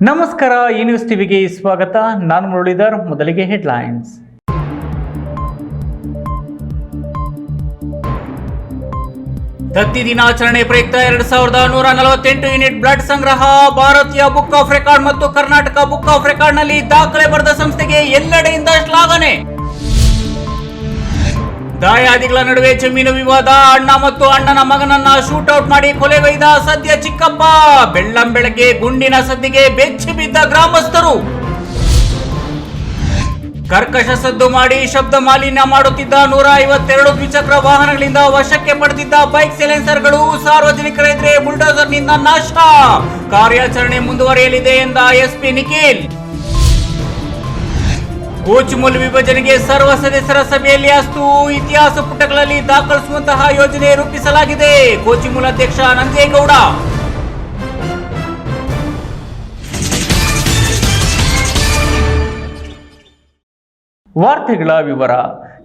ನಮಸ್ಕಾರ, ಈ ನ್ಯೂಸ್ ಟಿವಿಗೆ ಸ್ವಾಗತ. ನಾನು ಮುರಳೀಧರ್. ಮೊದಲಿಗೆ ಹೆಡ್ಲೈನ್ಸ್. ದತ್ತಿ ದಿನಾಚರಣೆ ಪ್ರಯುಕ್ತ 2148 ಯೂನಿಟ್ ಬ್ಲಡ್ ಸಂಗ್ರಹ. ಭಾರತೀಯ ಬುಕ್ ಆಫ್ ರೆಕಾರ್ಡ್ ಮತ್ತು ಕರ್ನಾಟಕ ಬುಕ್ ಆಫ್ ರೆಕಾರ್ಡ್ನಲ್ಲಿ ದಾಖಲೆ ಬರೆದ ಸಂಸ್ಥೆಗೆ ಎಲ್ಲೆಡೆಯಿಂದ ಶ್ಲಾಘನೆ. ದಾಯಾದಿಗಳ ನಡುವೆ ಜಮೀನು ವಿವಾದ. ಅಣ್ಣ ಮತ್ತು ಅಣ್ಣನ ಮಗನನ್ನ ಶೂಟೌಟ್ ಮಾಡಿ ಕೊಲೆಗೈದ ಸದ್ಯ ಚಿಕ್ಕಪ್ಪ. ಬೆಳ್ಳಂಬೆಳಗ್ಗೆ ಗುಂಡಿನ ಸದ್ದಿಗೆ ಬೆಚ್ಚಿ ಬಿದ್ದ ಗ್ರಾಮಸ್ಥರು. ಕರ್ಕಶ ಸದ್ದು ಮಾಡಿ ಶಬ್ದ ಮಾಲಿನ್ಯ ಮಾಡುತ್ತಿದ್ದ 152 ದ್ವಿಚಕ್ರ ವಾಹನಗಳಿಂದ ವಶಕ್ಕೆ ಪಡೆದಿದ್ದ ಬೈಕ್ ಸೈಲೆನ್ಸರ್ಗಳು. ಸಾರ್ವಜನಿಕರ ಎದುರೇ ಬುಲ್ಡೋಸರ್ನಿಂದ ನಾಶ. ಕಾರ್ಯಾಚರಣೆ ಮುಂದುವರಿಯಲಿದೆ ಎಂದ ಎಸ್ಪಿ ನಿಖಿಲ್. ಕೋಚಿಮುಲ್ ವಿಭಜನೆಗೆ ಸರ್ವ ಸದಸ್ಯರ ಸಭೆಯಲ್ಲಿ ಅಸ್ತು. ಇತಿಹಾಸ ಪುಟಗಳಲ್ಲಿ ದಾಖಲಿಸುವಂತಹ ಯೋಜನೆ ರೂಪಿಸಲಾಗಿದೆ. ಕೋಚಿಮುಲ್ ಅಧ್ಯಕ್ಷ ನಂಜೇಗೌಡ. ವಾರ್ತೆಗಳ ವಿವರ.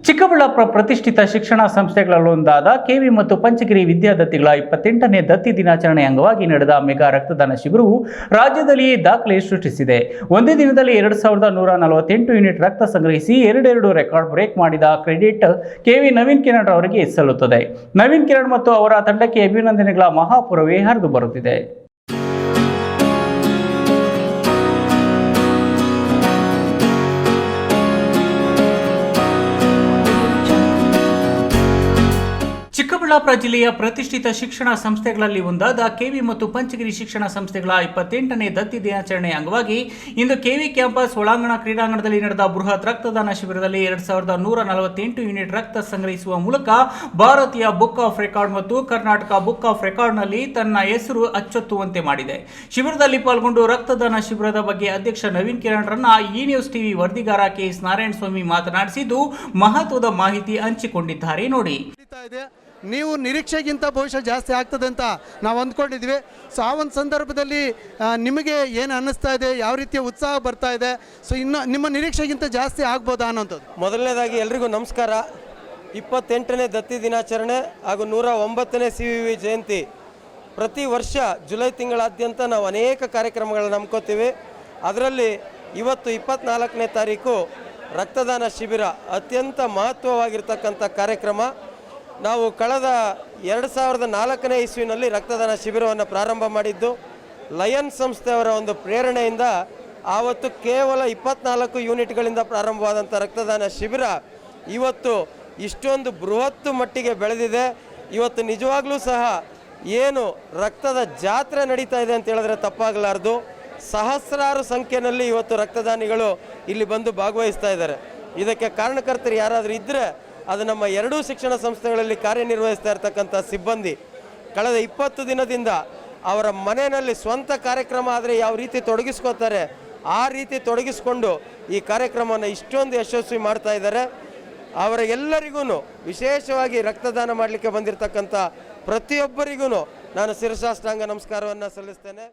ಚಿಕ್ಕಬಳ್ಳಾಪುರ ಪ್ರತಿಷ್ಠಿತ ಶಿಕ್ಷಣ ಸಂಸ್ಥೆಗಳಲ್ಲೊಂದಾದ ಕೆವಿ ಮತ್ತು ಪಂಚಗಿರಿ ವಿದ್ಯಾದತ್ತಿಗಳ 28ನೇ ದತ್ತಿ ದಿನಾಚರಣೆ ಅಂಗವಾಗಿ ನಡೆದ ಮೆಗಾ ರಕ್ತದಾನ ಶಿಬಿರವು ರಾಜ್ಯದಲ್ಲಿ ದಾಖಲೆ ಸೃಷ್ಟಿಸಿದೆ. ಒಂದೇ ದಿನದಲ್ಲಿ 2148 ಯೂನಿಟ್ ರಕ್ತ ಸಂಗ್ರಹಿಸಿ ಎರಡೆರಡು ರೆಕಾರ್ಡ್ ಬ್ರೇಕ್ ಮಾಡಿದ ಕ್ರೆಡಿಟ್ ಕೆವಿ ನವೀನ್ ಕಿರಣ್ ಅವರಿಗೆ ಸಲ್ಲುತ್ತದೆ. ನವೀನ್ ಕಿರಣ್ ಮತ್ತು ಅವರ ತಂಡಕ್ಕೆ ಅಭಿನಂದನೆಗಳ ಮಹಾಪೂರವೇ ಹರಿದು ಬರುತ್ತಿದೆ. ಚಿಕ್ಕಬಳ್ಳಾಪುರ ಜಿಲ್ಲೆಯ ಪ್ರತಿಷ್ಠಿತ ಶಿಕ್ಷಣ ಸಂಸ್ಥೆಗಳಲ್ಲಿ ಒಂದಾದ ಕೆವಿ ಮತ್ತು ಪಂಚಗಿರಿ ಶಿಕ್ಷಣ ಸಂಸ್ಥೆಗಳ 28ನೇ ದತ್ತಿ ದಿನಾಚರಣೆ ಅಂಗವಾಗಿ ಇಂದು ಕೆವಿ ಕ್ಯಾಂಪಸ್ ಒಳಾಂಗಣ ಕ್ರೀಡಾಂಗಣದಲ್ಲಿ ನಡೆದ ಬೃಹತ್ ರಕ್ತದಾನ ಶಿಬಿರದಲ್ಲಿ 2148 ಯೂನಿಟ್ ರಕ್ತ ಸಂಗ್ರಹಿಸುವ ಮೂಲಕ ಭಾರತೀಯ ಬುಕ್ ಆಫ್ ರೆಕಾರ್ಡ್ ಮತ್ತು ಕರ್ನಾಟಕ ಬುಕ್ ಆಫ್ ರೆಕಾರ್ಡ್ನಲ್ಲಿ ತನ್ನ ಹೆಸರು ಅಚ್ಚೊತ್ತುವಂತೆ ಮಾಡಿದೆ. ಶಿಬಿರದಲ್ಲಿ ಪಾಲ್ಗೊಂಡು ರಕ್ತದಾನ ಶಿಬಿರದ ಬಗ್ಗೆ ಅಧ್ಯಕ್ಷ ನವೀನ್ ಕಿರಣ್ ರನ್ನ ಈ ನ್ಯೂಸ್ ಟಿವಿ ವರದಿಗಾರ ಕೆಎಸ್ ನಾರಾಯಣ ಸ್ವಾಮಿ ಮಾತನಾಡಿಸಿದ್ದು ಮಹತ್ವದ ಮಾಹಿತಿ ಹಂಚಿಕೊಂಡಿದ್ದಾರೆ. ನೋಡಿ. ನೀವು ನಿರೀಕ್ಷೆಗಿಂತ ಬಹುಶಃ ಜಾಸ್ತಿ ಆಗ್ತದೆ ಅಂತ ನಾವು ಅಂದ್ಕೊಂಡಿದ್ವಿ. ಸೊ ಆ ಒಂದು ಸಂದರ್ಭದಲ್ಲಿ ನಿಮಗೆ ಏನು ಅನ್ನಿಸ್ತಾ ಇದೆ, ಯಾವ ರೀತಿಯ ಉತ್ಸಾಹ ಬರ್ತಾ ಇದೆ, ಸೊ ಇನ್ನು ನಿಮ್ಮ ನಿರೀಕ್ಷೆಗಿಂತ ಜಾಸ್ತಿ ಆಗ್ಬೋದಾ ಅನ್ನೋಂಥದ್ದು. ಮೊದಲನೇದಾಗಿ ಎಲ್ರಿಗೂ ನಮಸ್ಕಾರ. 28ನೇ ದತ್ತಿ ದಿನಾಚರಣೆ ಹಾಗೂ 109ನೇ CVV ಜಯಂತಿ ಪ್ರತಿ ವರ್ಷ ಜುಲೈ ತಿಂಗಳಾದ್ಯಂತ ನಾವು ಅನೇಕ ಕಾರ್ಯಕ್ರಮಗಳನ್ನು ಹಮ್ಮಿಕೋತೀವಿ. ಅದರಲ್ಲಿ ಇವತ್ತು 24ನೇ ತಾರೀಕು ರಕ್ತದಾನ ಶಿಬಿರ ಅತ್ಯಂತ ಮಹತ್ವವಾಗಿರ್ತಕ್ಕಂಥ ಕಾರ್ಯಕ್ರಮ. ನಾವು ಕಳೆದ 2004ನೇ ಇಸ್ವಿನಲ್ಲಿ ರಕ್ತದಾನ ಶಿಬಿರವನ್ನು ಪ್ರಾರಂಭ ಮಾಡಿದ್ದು ಲಯನ್ ಸಂಸ್ಥೆಯವರ ಒಂದು ಪ್ರೇರಣೆಯಿಂದ. ಆವತ್ತು ಕೇವಲ 24 ಯೂನಿಟ್ಗಳಿಂದ ಪ್ರಾರಂಭವಾದಂಥ ರಕ್ತದಾನ ಶಿಬಿರ ಇವತ್ತು ಇಷ್ಟೊಂದು ಬೃಹತ್ತು ಮಟ್ಟಿಗೆ ಬೆಳೆದಿದೆ. ಇವತ್ತು ನಿಜವಾಗ್ಲೂ ಸಹ ಏನು ರಕ್ತದ ಜಾತ್ರೆ ನಡೀತಾ ಇದೆ ಅಂತ ಹೇಳಿದ್ರೆ ತಪ್ಪಾಗಲಾರ್ದು. ಸಹಸ್ರಾರು ಸಂಖ್ಯೆಯಲ್ಲಿ ಇವತ್ತು ರಕ್ತದಾನಿಗಳು ಇಲ್ಲಿ ಬಂದು ಭಾಗವಹಿಸ್ತಾ ಇದ್ದಾರೆ. ಇದಕ್ಕೆ ಕಾರಣಕರ್ತರು ಯಾರಾದರೂ ಇದ್ದರೆ ಅದು ನಮ್ಮ ಎರಡೂ ಶಿಕ್ಷಣ ಸಂಸ್ಥೆಗಳಲ್ಲಿ ಕಾರ್ಯನಿರ್ವಹಿಸ್ತಾ ಇರ್ತಕ್ಕಂಥ ಸಿಬ್ಬಂದಿ. ಕಳೆದ 20 ದಿನದಿಂದ ಅವರ ಮನೆಯಲ್ಲಿ ಸ್ವಂತ ಕಾರ್ಯಕ್ರಮ ಆದರೆ ಯಾವ ರೀತಿ ತೊಡಗಿಸ್ಕೋತಾರೆ ಆ ರೀತಿ ತೊಡಗಿಸ್ಕೊಂಡು ಈ ಕಾರ್ಯಕ್ರಮವನ್ನು ಇಷ್ಟೊಂದು ಯಶಸ್ವಿ ಮಾಡ್ತಾ ಇದ್ದಾರೆ. ಅವರ ಎಲ್ಲರಿಗೂ ವಿಶೇಷವಾಗಿ ರಕ್ತದಾನ ಮಾಡಲಿಕ್ಕೆ ಬಂದಿರತಕ್ಕಂಥ ಪ್ರತಿಯೊಬ್ಬರಿಗೂ ನಾನು ಶಿರಸಾಷ್ಟಾಂಗ ನಮಸ್ಕಾರವನ್ನು ಸಲ್ಲಿಸ್ತೇನೆ.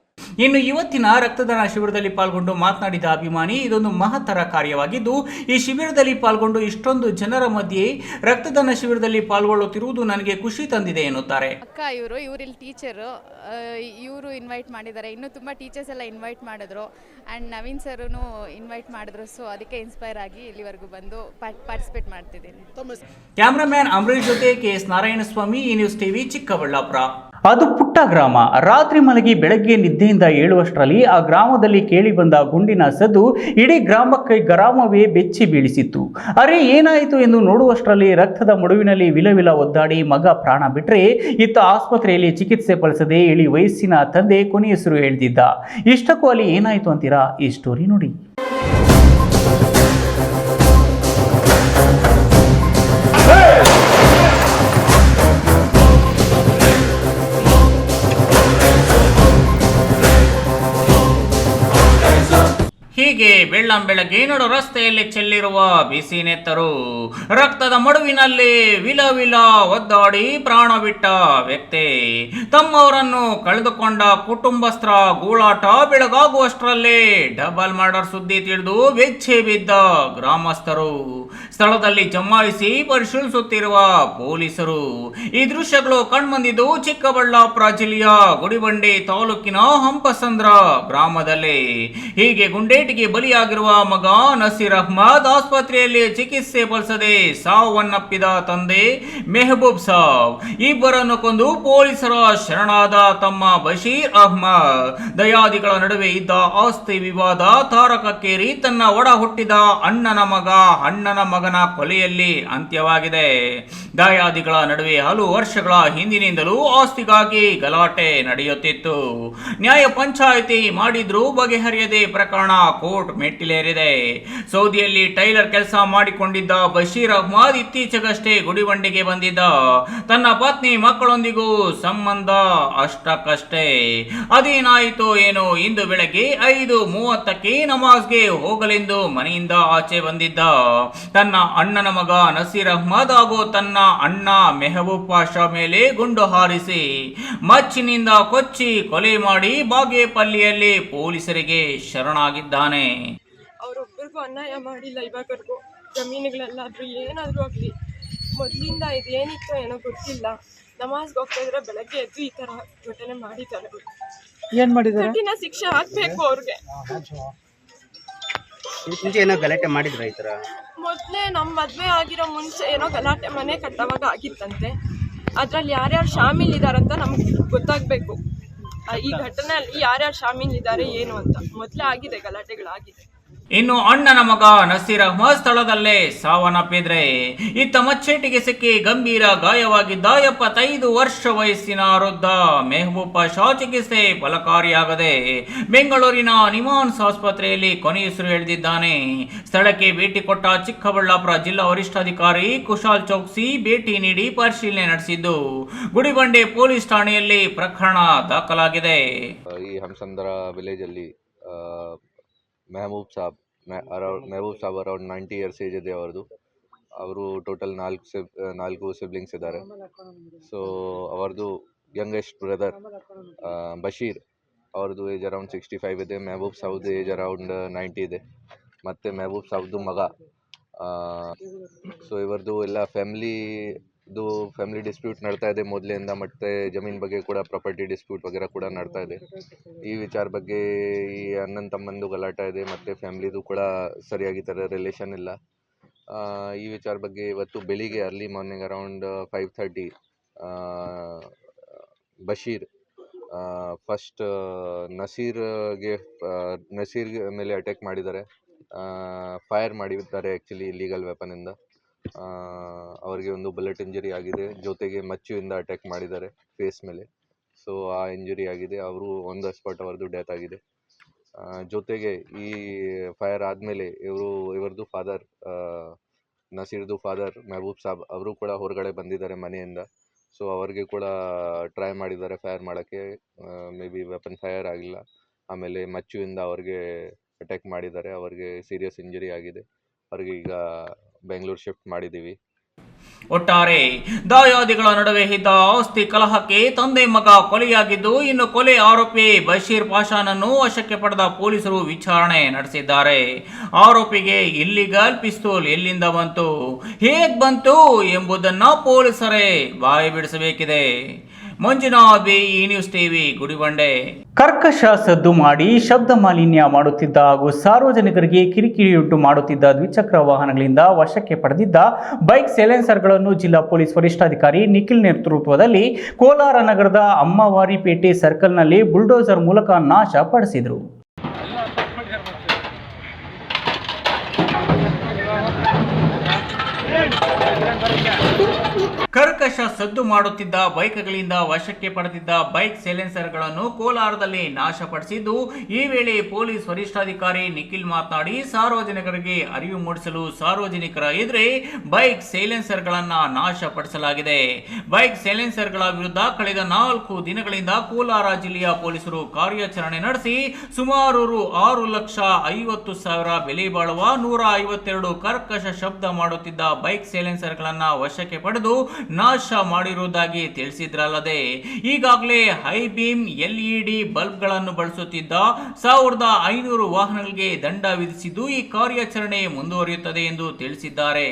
ಇನ್ನು ಇವತ್ತಿನ ರಕ್ತದಾನ ಶಿಬಿರದಲ್ಲಿ ಪಾಲ್ಗೊಂಡು ಮಾತನಾಡಿದ ಅಭಿಮಾನಿ, ಇದೊಂದು ಮಹತ್ತರ ಕಾರ್ಯವಾಗಿದ್ದು ಈ ಶಿಬಿರದಲ್ಲಿ ಪಾಲ್ಗೊಂಡು ಇಷ್ಟೊಂದು ಜನರ ಮಧ್ಯೆ ರಕ್ತದಾನ ಶಿಬಿರದಲ್ಲಿ ಪಾಲ್ಗೊಳ್ಳುತ್ತಿರುವುದು ನನಗೆ ಖುಷಿ ತಂದಿದೆ ಎನ್ನುತ್ತಾರೆ. ಅಕ್ಕ ಇವರು ಇಲ್ಲಿ ಟೀಚರು, ಇವರು ಇನ್ವೈಟ್ ಮಾಡಿದ್ದಾರೆ. ಇನ್ನು ತುಂಬ ಟೀಚರ್ಸ್ ಎಲ್ಲ ಇನ್ವೈಟ್ ಮಾಡಿದ್ರು ಆ್ಯಂಡ್ ನವೀನ್ ಸರೂ ಇನ್ವೈಟ್ ಮಾಡಿದ್ರು. ಸೊ ಅದಕ್ಕೆ ಇನ್ಸ್ಪೈರ್ ಆಗಿ ಇಲ್ಲಿವರೆಗೂ ಬಂದು ಪಾರ್ಟಿಸಿಪೇಟ್ ಮಾಡ್ತಿದ್ದೀನಿ. ಕ್ಯಾಮ್ರಾಮ್ಯಾನ್ ಅಂಬರೀಶ್ ಜೊತೆ ಕೆಎಸ್ ನಾರಾಯಣ ಸ್ವಾಮಿ, ಈ ನ್ಯೂಸ್ ಟಿವಿ, ಚಿಕ್ಕಬಳ್ಳಾಪುರ. ಅದು ಪುಟ್ಟ ಗ್ರಾಮ. ರಾತ್ರಿ ಮಲಗಿ ಬೆಳಗ್ಗೆ ನಿದ್ದೆಯಿಂದ ಏಳುವಷ್ಟರಲ್ಲಿ ಆ ಗ್ರಾಮದಲ್ಲಿ ಕೇಳಿ ಬಂದ ಗುಂಡಿನ ಸದ್ದು ಇಡೀ ಗ್ರಾಮವೇ ಬೆಚ್ಚಿ ಬೀಳಿಸಿತ್ತು. ಅರೆ ಏನಾಯಿತು ಎಂದು ನೋಡುವಷ್ಟರಲ್ಲಿ ರಕ್ತದ ಮಡುವಿನಲ್ಲಿ ವಿಲವಿಲ ಒದ್ದಾಡಿ ಮಗ ಪ್ರಾಣ ಬಿಟ್ಟರೆ, ಇತ್ತ ಆಸ್ಪತ್ರೆಯಲ್ಲಿ ಚಿಕಿತ್ಸೆ ಫಲಿಸದೆ ಇಳಿ ವಯಸ್ಸಿನ ತಂದೆ ಕೊನೆಯೆಸರು ಹೇಳ್ತಿದ್ದ. ಇಷ್ಟಕ್ಕೂ ಅಲ್ಲಿ ಏನಾಯಿತು ಅಂತೀರಾ? ಈ ಸ್ಟೋರಿ ನೋಡಿ. ಈ ಹೀಗೆ ಬೆಳ್ಳಂಬೆಳಗ್ಗೆ ನಡು ರಸ್ತೆಯಲ್ಲಿ ಚೆಲ್ಲಿರುವ ಬಿಸಿ ನೆತ್ತರು, ರಕ್ತದ ಮಡುವಿನಲ್ಲಿ ವಿಲ ಒದ್ದಾಡಿ ಪ್ರಾಣ ಬಿಟ್ಟ ವ್ಯಕ್ತಿ, ತಮ್ಮವರನ್ನು ಕಳೆದುಕೊಂಡ ಕುಟುಂಬಸ್ಥರ ಗೂಳಾಟ ಬೆಳಗಾಗುವಷ್ಟರಲ್ಲೇ ಡಬಲ್ ಮರ್ಡರ್ ಸುದ್ದಿ ತಿಳಿದು ಬೆಚ್ಚಿ ಬಿದ್ದ ಗ್ರಾಮಸ್ಥರು, ಸ್ಥಳದಲ್ಲಿ ಜಮಾಯಿಸಿ ಪರಿಶೀಲಿಸುತ್ತಿರುವ ಪೊಲೀಸರು. ಈ ದೃಶ್ಯಗಳು ಕಣ್ಮಂದಿದ್ದು ಚಿಕ್ಕಬಳ್ಳಾಪುರ ಜಿಲ್ಲೆಯ ಗುಡಿಬಂಡೆ ತಾಲೂಕಿನ ಹಂಪಸಂದ್ರ ಗ್ರಾಮದಲ್ಲಿ. ಹೀಗೆ ಗುಂಡೇಟಿಗೆ ಬಲಿಯಾಗಿರುವ ಮಗ ನಸೀರ್ ಅಹ್ಮದ್ ಆಸ್ಪತ್ರೆಯಲ್ಲಿ ಚಿಕಿತ್ಸೆ ಫಲಿಸದೆ ಸಾವನ್ನಪ್ಪಿದ ತಂದೆ ಮೆಹಬೂಬ್ ಸಾಬ್, ಇಬ್ಬರನ್ನು ಕೊಂದು ಪೊಲೀಸರ ಶರಣಾದ ತಮ್ಮ ಬಶೀರ್ ಅಹ್ಮದ್, ದಯಾದಿಗಳ ನಡುವೆ ಇದ್ದ ಆಸ್ತಿ ವಿವಾದ ತಾರಕಕ್ಕೇರಿ ತನ್ನ ಒಡ ಹುಟ್ಟಿದ ಅಣ್ಣನ ಮಗನ ಕೊಲೆಯಲ್ಲಿ ಅಂತ್ಯವಾಗಿದೆ. ದಯಾದಿಗಳ ನಡುವೆ ಹಲವು ವರ್ಷಗಳ ಹಿಂದಿನಿಂದಲೂ ಆಸ್ತಿಗಾಗಿ ಗಲಾಟೆ ನಡೆಯುತ್ತಿತ್ತು. ನ್ಯಾಯ ಪಂಚಾಯಿತಿ ಮಾಡಿದ್ರೂ ಬಗೆಹರಿಯದೆ ಪ್ರಕರಣ ಕೋರ್ಟ್ ಮೆಟ್ಟಿಲೇರಿದೆ. ಸೌದಿಯಲ್ಲಿ ಟೈಲರ್ ಕೆಲಸ ಮಾಡಿಕೊಂಡಿದ್ದ ಬಶೀರ್ ಅಹ್ಮದ್ ಇತ್ತೀಚೆಗಷ್ಟೇ ಗುಡಿಬಂಡೆಗೆ ಬಂದಿದ್ದ. ತನ್ನ ಪತ್ನಿ ಮಕ್ಕಳೊಂದಿಗೂ ಸಂಬಂಧ ಅಷ್ಟಕ್ಕಷ್ಟೇ. ಅದೇನಾಯಿತು ಏನೋ ಇಂದು ಬೆಳಗ್ಗೆ 5:30ಕ್ಕೆ ನಮಾಜ್ಗೆ ಹೋಗಲೆಂದು ಮನೆಯಿಂದ ಆಚೆ ಬಂದಿದ್ದ. ತನ್ನ ಅಣ್ಣನ ಮಗ ನಸೀರ್ ಅಹ್ಮದ್ ಹಾಗೂ ತನ್ನ ಅಣ್ಣ ಮೆಹಬೂಬ್ ಪಾಷಾ ಮೇಲೆ ಗುಂಡು ಹಾರಿಸಿ ಮಚ್ಚಿನಿಂದ ಕೊಚ್ಚಿ ಕೊಲೆ ಮಾಡಿ ಬಾಗೇಪಲ್ಲಿಯಲ್ಲಿ ಪೊಲೀಸರಿಗೆ ಶರಣಾಗಿದ್ದಾನೆ. ಅವರೊಬ್ಬರಿಗೂ ಅನ್ಯಾಯ ಮಾಡಿಲ್ಲ ಇವಾಗವರೆಗೂ. ಜಮೀನುಗಳೆಲ್ಲಾದ್ರೂ ಏನಾದರೂ ಆಗಲಿ, ಮೊದಲಿಂದ ಇದೇನಿತ್ತು ಏನೋ ಗೊತ್ತಿಲ್ಲ. ನಮಾಜ್ಗೆ ಹೋಗ್ತಾ ಇದ್ರೆ ಬೆಳಗ್ಗೆ ಎದ್ದು ಈ ಥರ ಘಟನೆ ಮಾಡಿದ್ದಾರೆ. ಏನ್ ಮಾಡಿದ್ದಾರೆ? ಕಠಿಣ ಶಿಕ್ಷೆ ಹಾಕ್ಬೇಕು ಅವ್ರಿಗೆ. ಮುಂಚೆ ಏನೋ ಗಲಾಟೆ ಮಾಡಿದ್ರ ಈ ತರ? ಮೊದಲೇ ನಮ್ಮ ಮದುವೆ ಆಗಿರೋ ಮುಂಚೆ ಏನೋ ಗಲಾಟೆ ಮನೆ ಕಟ್ಟವಾಗ ಆಗಿತ್ತಂತೆ. ಅದ್ರಲ್ಲಿ ಯಾರ್ಯಾರು ಶಾಮೀಲ್ ಇದಾರಂತ ನಮ್ಗೆ ಗೊತ್ತಾಗಬೇಕು. ಈ ಘಟನೆಯಲ್ಲಿ ಯಾರ್ಯಾರು ಶಾಮೀಲ್ ಇದ್ದಾರೆ ಏನು ಅಂತ. ಮೊದಲೇ ಆಗಿದೆ, ಗಲಾಟೆಗಳಾಗಿದೆ. ಇನ್ನು ಅಣ್ಣನ ಮಗ ನಸೀರ್ ಅಹ್ಮದ್ ಸ್ಥಳದಲ್ಲೇ ಸಾವನ್ನಪ್ಪಿದ್ರೆ, ಇತ್ತ ಮಚ್ಚೇಟಿಗೆ ಸಿಕ್ಕಿ ಗಂಭೀರ ಗಾಯವಾಗಿದ್ದ 75 ವರ್ಷ ವಯಸ್ಸಿನ ವೃದ್ಧ ಮೆಹಬೂಬ್ ಪಾಷಾ ಚಿಕಿತ್ಸೆ ಫಲಕಾರಿಯಾಗದೆ ಬೆಂಗಳೂರಿನ ನಿಮಾನ್ಸ್ ಆಸ್ಪತ್ರೆಯಲ್ಲಿ ಕೊನೆಯುಸಿರು ಎಳೆದಿದ್ದಾನೆ. ಸ್ಥಳಕ್ಕೆ ಭೇಟಿ ಕೊಟ್ಟ ಚಿಕ್ಕಬಳ್ಳಾಪುರ ಜಿಲ್ಲಾ ವರಿಷ್ಠಾಧಿಕಾರಿ ಕುಶಾಲ್ ಚೌಕ್ಸಿ ಭೇಟಿ ನೀಡಿ ಪರಿಶೀಲನೆ ನಡೆಸಿದ್ದು, ಗುಡಿಬಂಡೆ ಪೊಲೀಸ್ ಠಾಣೆಯಲ್ಲಿ ಪ್ರಕರಣ ದಾಖಲಾಗಿದೆ. ಈ ಹಂಸಂದ್ರ ವಿಲೇಜ್ ಅಲ್ಲಿ Mehboob Sab around 90 years age ಇದೆ ಅವ್ರದ್ದು. ಅವರು ಟೋಟಲ್ 4 ಸಿಬ್ಲಿಂಗ್ಸ್ ಇದ್ದಾರೆ. ಸೊ ಅವ್ರದ್ದು ಯಂಗೆಸ್ಟ್ ಬ್ರದರ್ ಬಶೀರ್, ಅವ್ರದ್ದು ಏಜ್ ಅರೌಂಡ್ 65 ಇದೆ. ಮೆಹಬೂಬ್ ಸಾಬ್ದು ಏಜ್ ಅರೌಂಡ್ 90 ಇದೆ. ಮತ್ತು ಮೆಹಬೂಬ್ ಸಾಬ್ದು ಮಗ. ಸೊ ಇವ್ರದ್ದು ಎಲ್ಲ ಫ್ಯಾಮಿಲಿ ಡಿಸ್ಪ್ಯೂಟ್ ನಡ್ತಾ ಇದೆ ಮೊದಲಿಂದ. ಮತ್ತು ಜಮೀನ್ ಬಗ್ಗೆ ಕೂಡ ಪ್ರಾಪರ್ಟಿ ಡಿಸ್ಪ್ಯೂಟ್ ವಗೇರ ಕೂಡ ನಡ್ತಾ ಇದೆ. ಈ ವಿಚಾರ ಬಗ್ಗೆ ಈ ಅಣ್ಣನ ತಮ್ಮಂದು ಗಲಾಟೆ ಇದೆ, ಮತ್ತು ಫ್ಯಾಮ್ಲಿದು ಕೂಡ ಸರಿಯಾಗಿ ಥರ ರಿಲೇಷನ್ ಇಲ್ಲ. ಈ ವಿಚಾರ ಬಗ್ಗೆ ಇವತ್ತು ಬೆಳಿಗ್ಗೆ early morning around 5:30 Basheer first Naseer ಮೇಲೆ ಅಟ್ಯಾಕ್ ಮಾಡಿದ್ದಾರೆ. ಫೈರ್ ಮಾಡಿದ್ದಾರೆ ಆ್ಯಕ್ಚುಲಿ ಇಲ್ಲೀಗಲ್ ವೆಪನಿಂದ. ಅವರಿಗೆ ಒಂದು ಬುಲೆಟ್ ಇಂಜರಿ ಆಗಿದೆ, ಜೊತೆಗೆ ಮಚ್ಚುವಿಂದ ಅಟ್ಯಾಕ್ ಮಾಡಿದ್ದಾರೆ ಫೇಸ್ ಮೇಲೆ. ಸೊ ಆ ಇಂಜುರಿ ಆಗಿದೆ. ಅವರು ಆನ್ ದ ಸ್ಪಾಟ್ ಅವ್ರದ್ದು ಡೆತ್ ಆಗಿದೆ. ಜೊತೆಗೆ ಈ ಫೈರ್ ಆದಮೇಲೆ ಇವ್ರದ್ದು ಫಾದರ್ ನಸೀರ್ದು ಫಾದರ್ ಮೆಹಬೂಬ್ ಸಾಬ್ ಅವರು ಕೂಡ ಹೊರಗಡೆ ಬಂದಿದ್ದಾರೆ ಮನೆಯಿಂದ. ಸೊ ಅವ್ರಿಗೆ ಕೂಡ ಟ್ರೈ ಮಾಡಿದ್ದಾರೆ ಫೈರ್ ಮಾಡೋಕ್ಕೆ. ಮೇ ಬಿ ವೆಪನ್ ಫೈರ್ ಆಗಿಲ್ಲ. ಆಮೇಲೆ ಮಚ್ಚುವಿಂದ ಅವ್ರಿಗೆ ಅಟ್ಯಾಕ್ ಮಾಡಿದ್ದಾರೆ. ಅವ್ರಿಗೆ ಸೀರಿಯಸ್ ಇಂಜರಿ ಆಗಿದೆ. ಅವ್ರಿಗೆ ಈಗ ಬೆಂಗಳೂರು ಶಿಫ್ಟ್ ಮಾಡಿದ್ದೀವಿ. ಒಟ್ಟಾರೆ ದಾಯಾದಿಗಳ ನಡುವೆ ಇದ್ದ ಆಸ್ತಿ ಕಲಹಕ್ಕೆ ತಂದೆ ಮಗ ಕೊಲೆಯಾಗಿದ್ದು, ಇನ್ನು ಕೊಲೆ ಆರೋಪಿ ಬಶೀರ್ ಪಾಷಾನನ್ನು ವಶಕ್ಕೆ ಪಡೆದ ಪೊಲೀಸರು ವಿಚಾರಣೆ ನಡೆಸಿದ್ದಾರೆ. ಆರೋಪಿಗೆ ಇಲ್ಲಿಗಲ್ ಪಿಸ್ತೂಲ್ ಎಲ್ಲಿಂದ ಬಂತು, ಹೇಗೆ ಬಂತು ಎಂಬುದನ್ನು ಪೊಲೀಸರೇ ಬಾಯಿ ಬಿಡಿಸಬೇಕಿದೆ. ಮಂಜುನಾಥ್ ಬಿ, ಈ ನ್ಯೂಸ್ ಟಿವಿ, ಗುಡಿಬಂಡೆ. ಕರ್ಕಶ ಸದ್ದು ಮಾಡಿ ಶಬ್ದ ಮಾಲಿನ್ಯ ಮಾಡುತ್ತಿದ್ದ ಹಾಗೂ ಸಾರ್ವಜನಿಕರಿಗೆ ಕಿರಿಕಿರಿಯುಂಟು ಮಾಡುತ್ತಿದ್ದ ದ್ವಿಚಕ್ರ ವಾಹನಗಳಿಂದ ವಶಕ್ಕೆ ಪಡೆದಿದ್ದ ಬೈಕ್ ಸೈಲೆನ್ಸರ್ಗಳನ್ನು ಜಿಲ್ಲಾ ಪೊಲೀಸ್ ವರಿಷ್ಠಾಧಿಕಾರಿ ನಿಖಿಲ್ ನೇತೃತ್ವದಲ್ಲಿ ಕೋಲಾರ ನಗರದ ಅಮ್ಮವಾರಿಪೇಟೆ ಸರ್ಕಲ್ನಲ್ಲಿ ಬುಲ್ಡೋಸರ್ ಮೂಲಕ ನಾಶ ಪಡಿಸಿದರು. ಕರ್ಕಶ ಸದ್ದು ಮಾಡುತ್ತಿದ್ದ ಬೈಕ್ಗಳಿಂದ ವಶಕ್ಕೆ ಪಡೆದಿದ್ದ ಬೈಕ್ ಸೈಲೆನ್ಸರ್ಗಳನ್ನು ಕೋಲಾರದಲ್ಲಿ ನಾಶಪಡಿಸಿದ್ದು, ಈ ವೇಳೆ ಪೊಲೀಸ್ ವರಿಷ್ಠಾಧಿಕಾರಿ ನಿಖಿಲ್ ಮಾತನಾಡಿ, ಸಾರ್ವಜನಿಕರಿಗೆ ಅರಿವು ಮೂಡಿಸಲು ಸಾರ್ವಜನಿಕರ ಎದುರೇ ಬೈಕ್ ಸೈಲೆನ್ಸರ್ಗಳನ್ನು ನಾಶಪಡಿಸಲಾಗಿದೆ. ಬೈಕ್ ಸೈಲೆನ್ಸರ್ಗಳ ವಿರುದ್ಧ ಕಳೆದ 4 ದಿನಗಳಿಂದ ಕೋಲಾರ ಜಿಲ್ಲೆಯ ಪೊಲೀಸರು ಕಾರ್ಯಾಚರಣೆ ನಡೆಸಿ ಸುಮಾರು 6,50,000 ಬೆಲೆ ಬಾಳುವ 152 ಕರ್ಕಶ ಶಬ್ದ ಮಾಡುತ್ತಿದ್ದ ಬೈಕ್ ಸೈಲೆನ್ಸರ್ಗಳನ್ನು ವಶಕ್ಕೆ ಪಡೆದು ನಾಶ ಮಾಡಿರುವುದಾಗಿ ತಿಳಿಸಿದ್ರಲ್ಲದೆ, ಈಗಾಗಲೇ ಹೈ ಬೀಮ್ LED ಬಲ್ಬ್ಗಳನ್ನು ಬಳಸುತ್ತಿದ್ದ 1,500 ವಾಹನಗಳಿಗೆ ದಂಡ ವಿಧಿಸಿದ್ದು, ಈ ಕಾರ್ಯಾಚರಣೆ ಮುಂದುವರಿಯುತ್ತದೆ ಎಂದು ತಿಳಿಸಿದ್ದಾರೆ.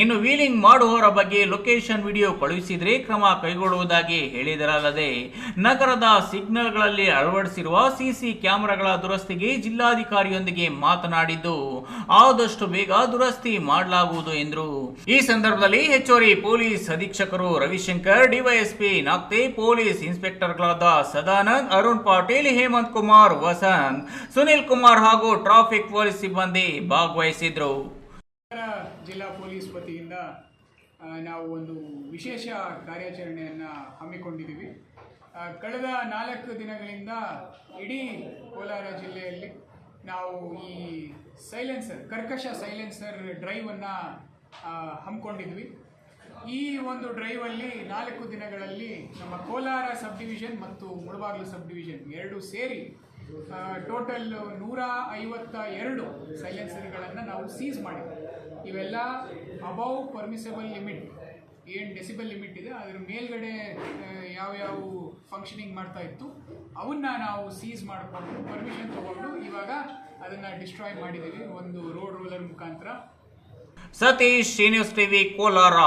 ಇನ್ನು ವೀಲಿಂಗ್ ಮಾಡುವವರ ಬಗ್ಗೆ ಲೊಕೇಶನ್ ವಿಡಿಯೋ ಕಳುಹಿಸಿದರೆ ಕ್ರಮ ಕೈಗೊಳ್ಳುವುದಾಗಿ ಹೇಳಿದರಲ್ಲದೆ, ನಗರದ ಸಿಗ್ನಲ್ಗಳಲ್ಲಿ ಅಳವಡಿಸಿರುವ ಸಿಸಿ ಕ್ಯಾಮೆರಾಗಳ ದುರಸ್ತಿಗೆ ಜಿಲ್ಲಾಧಿಕಾರಿಯೊಂದಿಗೆ ಮಾತನಾಡಿದ್ದು, ಆದಷ್ಟು ಬೇಗ ದುರಸ್ತಿ ಮಾಡಲಾಗುವುದು ಎಂದರು. ಈ ಸಂದರ್ಭದಲ್ಲಿ ಹೆಚ್ಚುವರಿ ಪೊಲೀಸ್ ಅಧೀಕ್ಷಕರು ರವಿಶಂಕರ್, ಡಿವೈಎಸ್ಪಿ ನಾಗ್ತೆ, ಪೊಲೀಸ್ ಇನ್ಸ್ಪೆಕ್ಟರ್ಗಳಾದ ಸದಾನಂದ್, ಅರುಣ್ ಪಾಟೀಲ್, ಹೇಮಂತ್ ಕುಮಾರ್, ವಸಂತ್, ಸುನಿಲ್ ಕುಮಾರ್ ಹಾಗೂ ಟ್ರಾಫಿಕ್ ಪೊಲೀಸ್ ಸಿಬ್ಬಂದಿ ಭಾಗವಹಿಸಿದ್ರು. ಜಿಲ್ಲಾ ಪೊಲೀಸ್ ವತಿಯಿಂದ ನಾವು ಒಂದು ವಿಶೇಷ ಕಾರ್ಯಾಚರಣೆಯನ್ನು ಹಮ್ಮಿಕೊಂಡಿದ್ದೀವಿ. ಕಳೆದ 4 ದಿನಗಳಿಂದ ಇಡೀ ಕೋಲಾರ ಜಿಲ್ಲೆಯಲ್ಲಿ ನಾವು ಈ ಕರ್ಕಶ ಸೈಲೆನ್ಸರ್ ಡ್ರೈವನ್ನು ಹಮ್ಮಿಕೊಂಡಿದ್ವಿ. ಈ ಒಂದು ಡ್ರೈವಲ್ಲಿ 4 ದಿನಗಳಲ್ಲಿ ನಮ್ಮ ಕೋಲಾರ ಸಬ್ ಡಿವಿಷನ್ ಮತ್ತು ಮುಳಬಾಗಿಲು ಸಬ್ ಡಿವಿಷನ್ 2 ಸೇರಿ ಟೋಟಲ್ 152 ಸೈಲೆನ್ಸರ್ಗಳನ್ನು ನಾವು ಸೀಸ್ ಮಾಡಿದ್ವಿ. ಇವೆಲ್ಲ ಅಬೌವ್ ಪರ್ಮಿಸಬಲ್ ಲಿಮಿಟ್, ಏನು ಡೆಸಿಬಲ್ ಲಿಮಿಟ್ ಇದೆ ಅದರ ಮೇಲ್ಗಡೆ ಯಾವ್ಯಾವ ಫಂಕ್ಷನಿಂಗ್ ಮಾಡ್ತಾ ಇತ್ತು ಅವನ್ನ ನಾವು ಸೀಸ್ ಮಾಡಿಕೊಂಡು ಪರ್ಮಿಷನ್ ತಗೊಂಡು ಇವಾಗ ಅದನ್ನು ಡಿಸ್ಟ್ರಾಯ್ ಮಾಡಿದ್ದೀವಿ ಒಂದು ರೋಡ್ ರೋಲರ್ ಮುಖಾಂತರ. Satish, news TV, Kolar.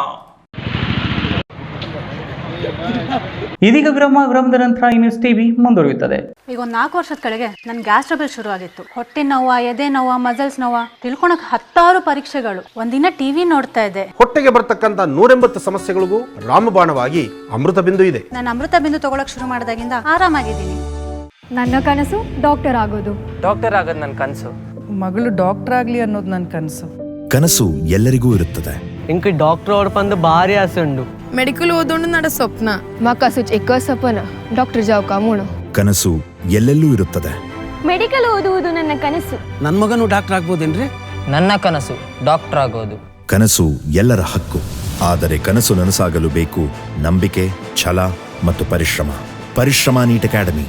ಇದೀಗ ವಿರಾಮದ ನಂತರ ನ್ಯೂಸ್ ಟಿವಿ ಮುಂದುವರಿಯುತ್ತದೆ. ಈಗ ಒಂದು 4 ವರ್ಷದ ಕೆಳಗೆ ನನ್ನ ಗ್ಯಾಸ್ ಟ್ರಬಲ್ ಶುರು ಆಗಿತ್ತು. ಹೊಟ್ಟೆ ನೋವು, ಎದೆ ನೋವು, ಮಸಲ್ಸ್ ನೋವು ತಿಳ್ಕೊಳಕ್ 10 ಪರೀಕ್ಷೆಗಳು. ಒಂದಿನ ಟಿವಿ ನೋಡ್ತಾ ಇದ್ದೆ. ಹೊಟ್ಟೆಗೆ ಬರ್ತಕ್ಕಂಥ 180 ಸಮಸ್ಯೆಗಳಿಗೂ ರಾಮಬಾಣವಾಗಿ ಅಮೃತ ಬಿಂದು ಇದೆ. ನಾನು ಅಮೃತ ಬಿಂದು ತಗೊಳಕ್ ಶುರು ಮಾಡಿದಾಗಿಂದ ಆರಾಮಾಗಿದ್ದೀನಿ. ನನ್ನ ಕನಸು ಡಾಕ್ಟರ್ ಆಗೋದು. ಡಾಕ್ಟರ್ ಆಗೋದು ನನ್ನ ಕನಸು. ಮಗಳು ಡಾಕ್ಟರ್ ಆಗ್ಲಿ ಅನ್ನೋದು ನನ್ನ ಕನಸು. ಕನಸು ಎಲ್ಲರಿಗೂ ಇರುತ್ತದೆ. ಇಂಕ ಡಾಕ್ಟರ್ ಓಡ್ಪಂದು ಭಾರಿ ಆಸೆ ಉಂಡು. ಮೆಡಿಕಲ್ ಓದೋಣ ನಡ ಸ್ವಪ್ನ. ಮಾಕಾಸು ಚಿಕ್ಕ ಸಪನ ಡಾಕ್ಟರ್ ಜಾವ್ ಕಾಮೂಣ. ಕನಸು ಎಲ್ಲೆಲ್ಲೂ ಇರುತ್ತದೆ. ಮೆಡಿಕಲ್ ಓದುವುದು ನನ್ನ ಕನಸು. ನನ್ನ ಮಗನು ಡಾಕ್ಟರ್ ಆಗ್ಬೋದೇನ್ರಿ? ನನ್ನ ಕನಸು ಡಾಕ್ಟರ್ ಆಗೋದು. ಕನಸು ಎಲ್ಲರ ಹಕ್ಕು. ಆದರೆ ಕನಸು ನನಸಾಗಲು ಬೇಕು ನಂಬಿಕೆ, ಛಲ ಮತ್ತು ಪರಿಶ್ರಮ. Neat academy.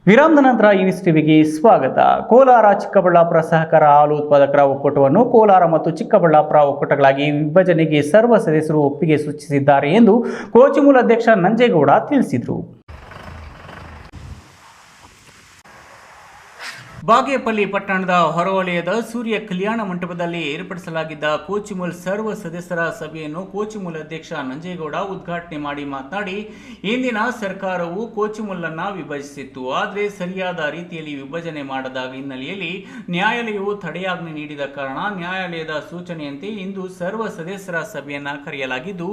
ವಿರಾಮದ ನಂತರ ನ್ಯೂಸ್ ಟಿವಿಗೆ ಸ್ವಾಗತ. ಕೋಲಾರ ಚಿಕ್ಕಬಳ್ಳಾಪುರ ಸಹಕಾರ ಹಾಲು ಉತ್ಪಾದಕರ ಒಕ್ಕೂಟವನ್ನು ಕೋಲಾರ ಮತ್ತು ಚಿಕ್ಕಬಳ್ಳಾಪುರ ಒಕ್ಕೂಟಗಳಾಗಿ ವಿಭಜನೆಗೆ ಸರ್ವ ಸದಸ್ಯರು ಒಪ್ಪಿಗೆ ಸೂಚಿಸಿದ್ದಾರೆ ಎಂದು ಕೋಚಿಮೂಲ ಅಧ್ಯಕ್ಷ ನಂಜೇಗೌಡ ತಿಳಿಸಿದರು. ಬಾಗೇಪಲ್ಲಿ ಪಟ್ಟಣದ ಹೊರವಲಯದ ಸೂರ್ಯ ಕಲ್ಯಾಣ ಮಂಟಪದಲ್ಲಿ ಏರ್ಪಡಿಸಲಾಗಿದ್ದ ಕೋಚಿಮೂಲ್ ಸರ್ವ ಸದಸ್ಯರ ಸಭೆಯನ್ನು ಕೋಚಿಮೂಲ್ ಅಧ್ಯಕ್ಷ ನಂಜೇಗೌಡ ಉದ್ಘಾಟನೆ ಮಾಡಿ ಮಾತನಾಡಿ, ಇಂದಿನ ಸರ್ಕಾರವು ಕೋಚಿಮೂಲನ್ನು ವಿಭಜಿಸಿತ್ತು. ಆದರೆ ಸರಿಯಾದ ರೀತಿಯಲ್ಲಿ ವಿಭಜನೆ ಮಾಡದ ಹಿನ್ನೆಲೆಯಲ್ಲಿ ನ್ಯಾಯಾಲಯವು ತಡೆಯಾಜ್ಞೆ ನೀಡಿದ ಕಾರಣ ನ್ಯಾಯಾಲಯದ ಸೂಚನೆಯಂತೆ ಇಂದು ಸರ್ವ ಸದಸ್ಯರ ಸಭೆಯನ್ನು ಕರೆಯಲಾಗಿದ್ದು,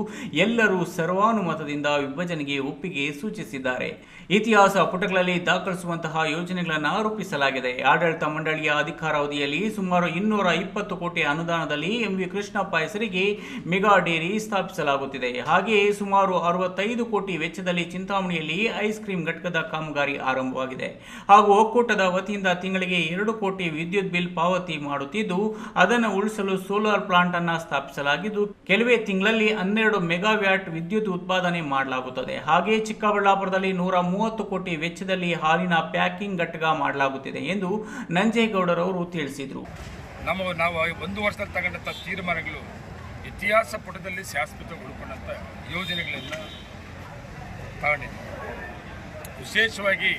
ಎಲ್ಲರೂ ಸರ್ವಾನುಮತದಿಂದ ವಿಭಜನೆಗೆ ಒಪ್ಪಿಗೆ ಸೂಚಿಸಿದ್ದಾರೆ. ಇತಿಹಾಸ ಪುಟಗಳಲ್ಲಿ ದಾಖಲಿಸುವಂತಹ ಯೋಜನೆಗಳನ್ನು ರೂಪಿಸಲಾಗಿದೆ. ಆಡಳಿತ ಮಂಡಳಿಯ ಅಧಿಕಾರಾವಧಿಯಲ್ಲಿ ಸುಮಾರು 220 ಕೋಟಿ ಅನುದಾನದಲ್ಲಿ MV ಕೃಷ್ಣಪ್ಪ ಹೆಸರಿಗೆ ಮೆಗಾ ಡೇರಿ ಸ್ಥಾಪಿಸಲಾಗುತ್ತಿದೆ. ಹಾಗೆಯೇ ಸುಮಾರು 65 ಕೋಟಿ ವೆಚ್ಚದಲ್ಲಿ ಚಿಂತಾಮಣಿಯಲ್ಲಿ ಐಸ್ ಕ್ರೀಂ ಘಟಕದ ಕಾಮಗಾರಿ ಆರಂಭವಾಗಿದೆ. ಹಾಗೂ ಒಕ್ಕೂಟದ ವತಿಯಿಂದ ತಿಂಗಳಿಗೆ 2 ಕೋಟಿ ವಿದ್ಯುತ್ ಬಿಲ್ ಪಾವತಿ ಮಾಡುತ್ತಿದ್ದು, ಅದನ್ನು ಉಳಿಸಲು ಸೋಲಾರ್ ಪ್ಲಾಂಟ್ ಅನ್ನು ಸ್ಥಾಪಿಸಲಾಗಿದ್ದು, ಕೆಲವೇ ತಿಂಗಳಲ್ಲಿ 12 ಮೆಗಾವ್ಯಾಟ್ ವಿದ್ಯುತ್ ಉತ್ಪಾದನೆ ಮಾಡಲಾಗುತ್ತದೆ. ಹಾಗೆಯೇ ಚಿಕ್ಕಬಳ್ಳಾಪುರದಲ್ಲಿ 130 ಕೋಟಿ ವೆಚ್ಚದಲ್ಲಿ ಹಾಲಿನ ಪ್ಯಾಕಿಂಗ್ ಘಟಕ ಮಾಡಲಾಗುತ್ತಿದೆ ಎಂದು ನಂಜೇಗೌಡರವರು ತಿಳಿಸಿದರು. ನಾವು 1 ವರ್ಷದಲ್ಲಿ ತಗೊಂಡಂಥ ತೀರ್ಮಾನಗಳು ಇತಿಹಾಸ ಪುಟದಲ್ಲಿ ಶಾಶ್ವತ ಉಳ್ಕೊಂಡಂಥ ಯೋಜನೆಗಳನ್ನು ತಗೊಂಡಿದ್ದೀವಿ. ವಿಶೇಷವಾಗಿ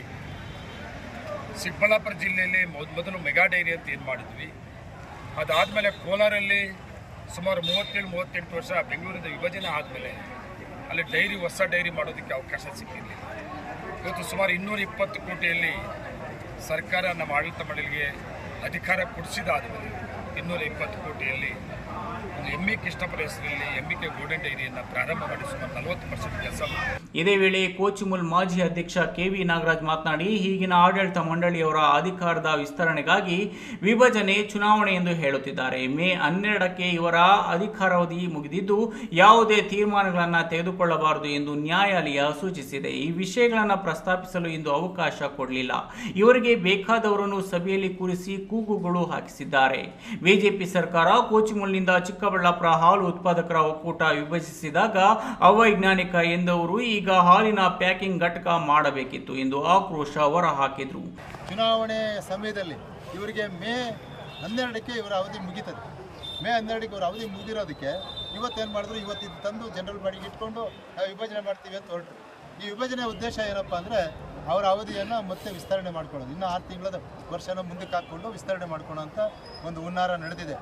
ಚಿಕ್ಕಬಳ್ಳಾಪುರ ಜಿಲ್ಲೆಯಲ್ಲಿ ಮೊದಲು ಮೆಗಾ ಡೈರಿ ಅಂತ ಏನು ಮಾಡಿದ್ವಿ, ಅದಾದಮೇಲೆ ಕೋಲಾರಲ್ಲಿ ಸುಮಾರು 37-38 ವರ್ಷ ಬೆಂಗಳೂರಿಂದ ವಿಭಜನೆ ಆದಮೇಲೆ ಅಲ್ಲಿ ಹೊಸ ಡೈರಿ ಮಾಡೋದಕ್ಕೆ ಅವಕಾಶ ಸಿಕ್ಕಿರಲಿಲ್ಲ. ಇವತ್ತು ಸುಮಾರು 220 ಕೋಟಿಯಲ್ಲಿ ಸರ್ಕಾರ ನಮ್ಮ ಆಡಳಿತ ಮಂಡಳಿಗೆ ಅಧಿಕಾರ ಕೊಡಿಸಿದಾದ ಮೇಲೆ 220 ಕೋಟಿಯಲ್ಲಿ ಒಂದು ಎಂ.ಇ. ಕೃಷ್ಣಪ್ಪರ ಹೆಸರಲ್ಲಿ ಎಂ.ಇ.ಕೆ ಗೋಲ್ಡನ್ ಡೈರಿಯನ್ನು ಪ್ರಾರಂಭ ಮಾಡಿ ಸುಮಾರು 40% ಕೆಲಸ ಮಾಡಿದ್ದಾರೆ. ಇದೇ ವೇಳೆ ಕೋಚಿಮುಲ್ ಮಾಜಿ ಅಧ್ಯಕ್ಷ ಕೆ.ವಿ. ನಾಗರಾಜ್ ಮಾತನಾಡಿ, ಈಗಿನ ಆಡಳಿತ ಮಂಡಳಿಯವರ ಅಧಿಕಾರದ ವಿಸ್ತರಣೆಗಾಗಿ ವಿಭಜನೆ ಚುನಾವಣೆ ಎಂದು ಹೇಳುತ್ತಿದ್ದಾರೆ. ಮೇ 12ಕ್ಕೆ ಇವರ ಅಧಿಕಾರಾವಧಿ ಮುಗಿದಿದ್ದು ಯಾವುದೇ ತೀರ್ಮಾನಗಳನ್ನು ತೆಗೆದುಕೊಳ್ಳಬಾರದು ಎಂದು ನ್ಯಾಯಾಲಯ ಸೂಚಿಸಿದೆ. ಈ ವಿಷಯಗಳನ್ನು ಪ್ರಸ್ತಾಪಿಸಲು ಇಂದು ಅವಕಾಶ ಕೊಡಲಿಲ್ಲ. ಇವರಿಗೆ ಬೇಕಾದವರನ್ನು ಸಭೆಯಲ್ಲಿ ಕೂರಿಸಿ ಕೂಗುಗಳು ಹಾಕಿಸಿದ್ದಾರೆ. ಬಿಜೆಪಿ ಸರ್ಕಾರ ಕೋಚಿಮುಲ್ನಿಂದ ಚಿಕ್ಕಬಳ್ಳಾಪುರ ಹಾಲು ಉತ್ಪಾದಕರ ಒಕ್ಕೂಟ ವಿಭಜಿಸಿದಾಗ ಅವೈಜ್ಞಾನಿಕ ಎಂದವರು ಈಗ ಹಾಲಿನ ಪ್ಯಾಕಿಂಗ್ ಘಟಕ ಮಾಡಬೇಕಿತ್ತು ಎಂದು ಆಕ್ರೋಶ ಹೊರಹಾಕಿದರು. ಚುನಾವಣೆ ಸಮಯದಲ್ಲಿ ಇವರಿಗೆ ಮೇ 12ಕ್ಕೆ ಇವರ ಅವಧಿ ಮುಗೀತದೆ. ಮೇ 12ಕ್ಕೆ ಇವರ ಅವಧಿ ಮುಗಿದಿರೋದಕ್ಕೆ ಇವತ್ತೇನು ಮಾಡಿದ್ರು, ಇವತ್ತು ತಂದು ಜನರಲ್ ಬಾಡಿಗೆ ಇಟ್ಕೊಂಡು ನಾವು ವಿಭಜನೆ ಮಾಡ್ತೀವಿ ಅಂತ ಹೊರಟರು. ಈ ವಿಭಜನೆ ಉದ್ದೇಶ ಏನಪ್ಪ ಅಂದರೆ ಅವರ ಅವಧಿಯನ್ನು ಮತ್ತೆ ವಿಸ್ತರಣೆ ಮಾಡ್ಕೊಳ್ಳೋದು, ಇನ್ನೂ 6 ತಿಂಗಳ ವರ್ಷನ ಮುಂದಕ್ಕೆ ಹಾಕ್ಕೊಂಡು ವಿಸ್ತರಣೆ ಮಾಡ್ಕೊಳ್ಳೋ ಅಂತ ಒಂದು ಹುನ್ನಾರ ನಡೆದಿದೆ.